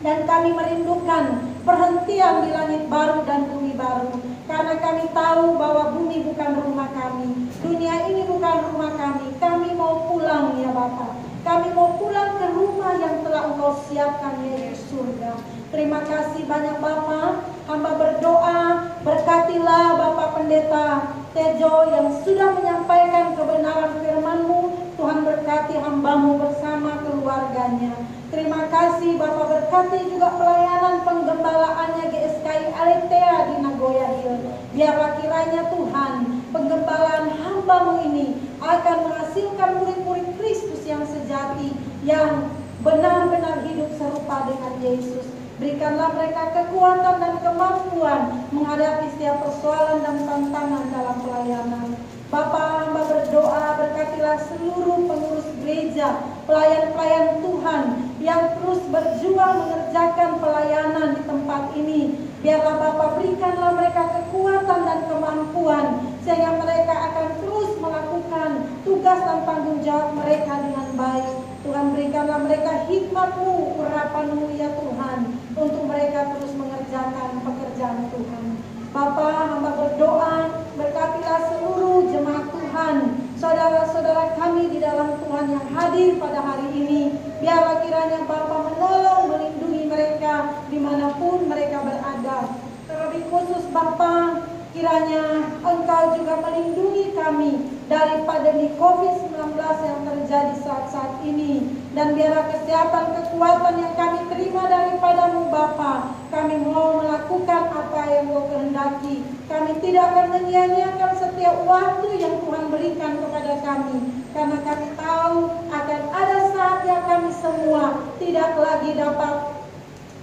dan kami merindukan perhentian di langit baru dan bumi baru, karena kami tahu bahwa bumi bukan rumah kami, dunia ini bukan rumah kami. Kami mau pulang ya Bapa, kami mau pulang ke rumah yang telah Engkau siapkan, yaitu surga. Terima kasih banyak Bapa. Hamba berdoa, berkatilah Bapak Pendeta Tejo yang sudah menyampaikan kebenaran firman-Mu. Tuhan berkati hamba-Mu bersama keluarganya. Terima kasih Bapak, berkati juga pelayanan penggembalaannya GSKI Aletheia di Nagoya Hill. Biarlah kiranya Tuhan, penggembalaan hamba-Mu ini akan menghasilkan murid-murid Kristus yang sejati, yang benar-benar hidup serupa dengan Yesus. Berikanlah mereka kekuatan dan kemampuan menghadapi setiap persoalan dan tantangan dalam pelayanan. Bapa, hamba berdoa, berkatilah seluruh pengurus gereja, pelayan-pelayan Tuhan yang terus berjuang mengerjakan pelayanan di tempat ini. Biarlah Bapa, berikanlah mereka kekuatan dan kemampuan sehingga mereka akan terus melakukan tugas dan tanggung jawab mereka dengan baik. Tuhan, berikanlah mereka hikmat-Mu, urapan-Mu ya Tuhan, untuk mereka terus mengerjakan pekerjaan Tuhan. Bapa, hamba berdoa, berkatilah seluruh jemaat Tuhan, saudara-saudara kami di dalam Tuhan yang hadir pada hari ini. Biarlah kiranya Bapa menolong, melindungi mereka dimanapun mereka berada. Terlebih khusus Bapa, kiranya Engkau juga melindungi kami dari pandemi COVID-19 yang terjadi saat-saat ini. Dan biarlah kesehatan, kekuatan yang kami terima daripada-Mu Bapa, kami mau melakukan apa yang Kau kehendaki. Kami tidak akan menyia-nyiakan setiap waktu yang Tuhan berikan kepada kami, karena kami tahu akan ada saatnya kami semua tidak lagi dapat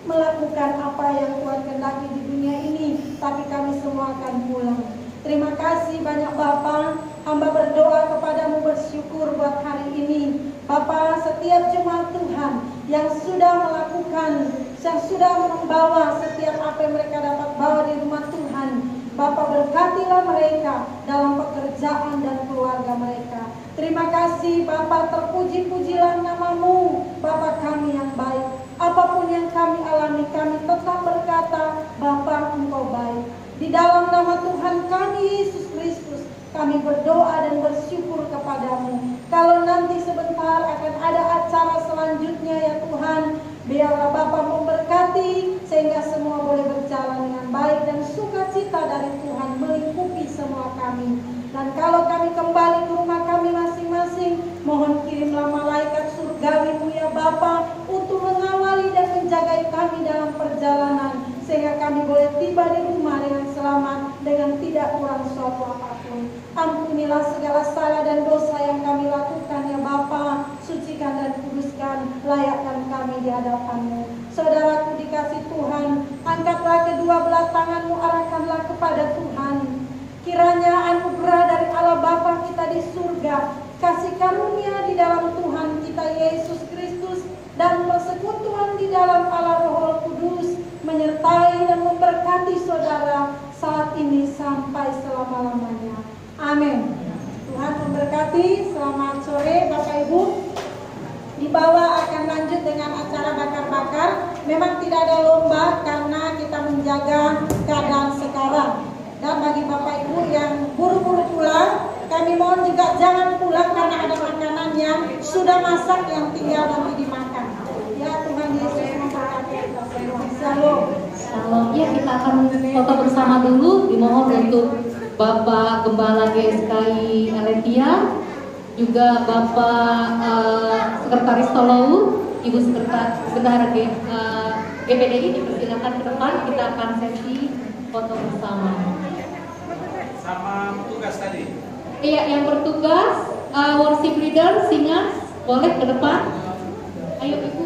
melakukan apa yang Tuhan kehendaki di dunia ini, tapi kami semua akan pulang. Terima kasih banyak Bapa. Hamba berdoa kepadamu, bersyukur buat hari ini. Bapa, setiap jemaat Tuhan yang sudah melakukan, yang sudah membawa setiap apa yang mereka dapat bawa di rumah Tuhan, Bapa berkatilah mereka dalam pekerjaan dan keluarga mereka. Terima kasih Bapa, terpuji-pujilah nama-Mu, Bapa kami yang baik. Apapun yang kami alami, kami tetap berkata, Bapa Engkau baik. Di dalam nama Tuhan kami Yesus Kristus, kami berdoa dan bersyukur kepadamu. Kalau nanti sebentar akan ada acara selanjutnya ya Tuhan, biarlah Bapa memberkati sehingga semua boleh berjalan dengan baik dan sukacita dari Tuhan melingkupi semua kami. Dan kalau kami kembali ke rumah kami masing-masing, mohon kirimlah malaikat surgawi-Mu ya Bapa untuk mengawali dan menjaga kami dalam perjalanan, sehingga kami boleh tiba di rumah dengan selamat, dengan tidak kurang suatu apapun. Ampunilah segala salah dan dosa yang kami lakukan ya Bapa, sucikan dan kuduskan, layakkan kami di hadapan-Mu. Saudaraku dikasih Tuhan, angkatlah kedua belah tangan-Mu, arahkanlah kepada Tuhan. Kiranya anugerah dari Allah Bapa kita di surga, kasih karunia di dalam Tuhan kita Yesus Kristus, dan persekutuan di dalam Allah Roh Kudus menyertai dan memberkati saudara saat ini sampai selama-lamanya. Amin. Tuhan memberkati. Selamat sore Bapak Ibu. Di bawah akan lanjut dengan acara bakar-bakar. Memang tidak ada lomba karena kita menjaga keadaan sekarang. Dan bagi Bapak Ibu yang buru-buru pulang, kami mohon juga jangan pulang karena ada makanan yang sudah masak yang tinggal nanti dimakan. Ya, Tuhan Yesus memberkati kita semua. Shalom. Shalom. Ya, kita akan foto bersama dulu. Dimohon untuk Bapak Gembala GSKI Eletia, juga Bapak Sekretaris Tolou, Ibu Sekretaris Bendahara GPDI dipersilakan ke depan. Kita akan sesi foto bersama. Sama tugas tadi. Iya, yang bertugas worship leader, singers, boleh ke depan. Ayo Ibu.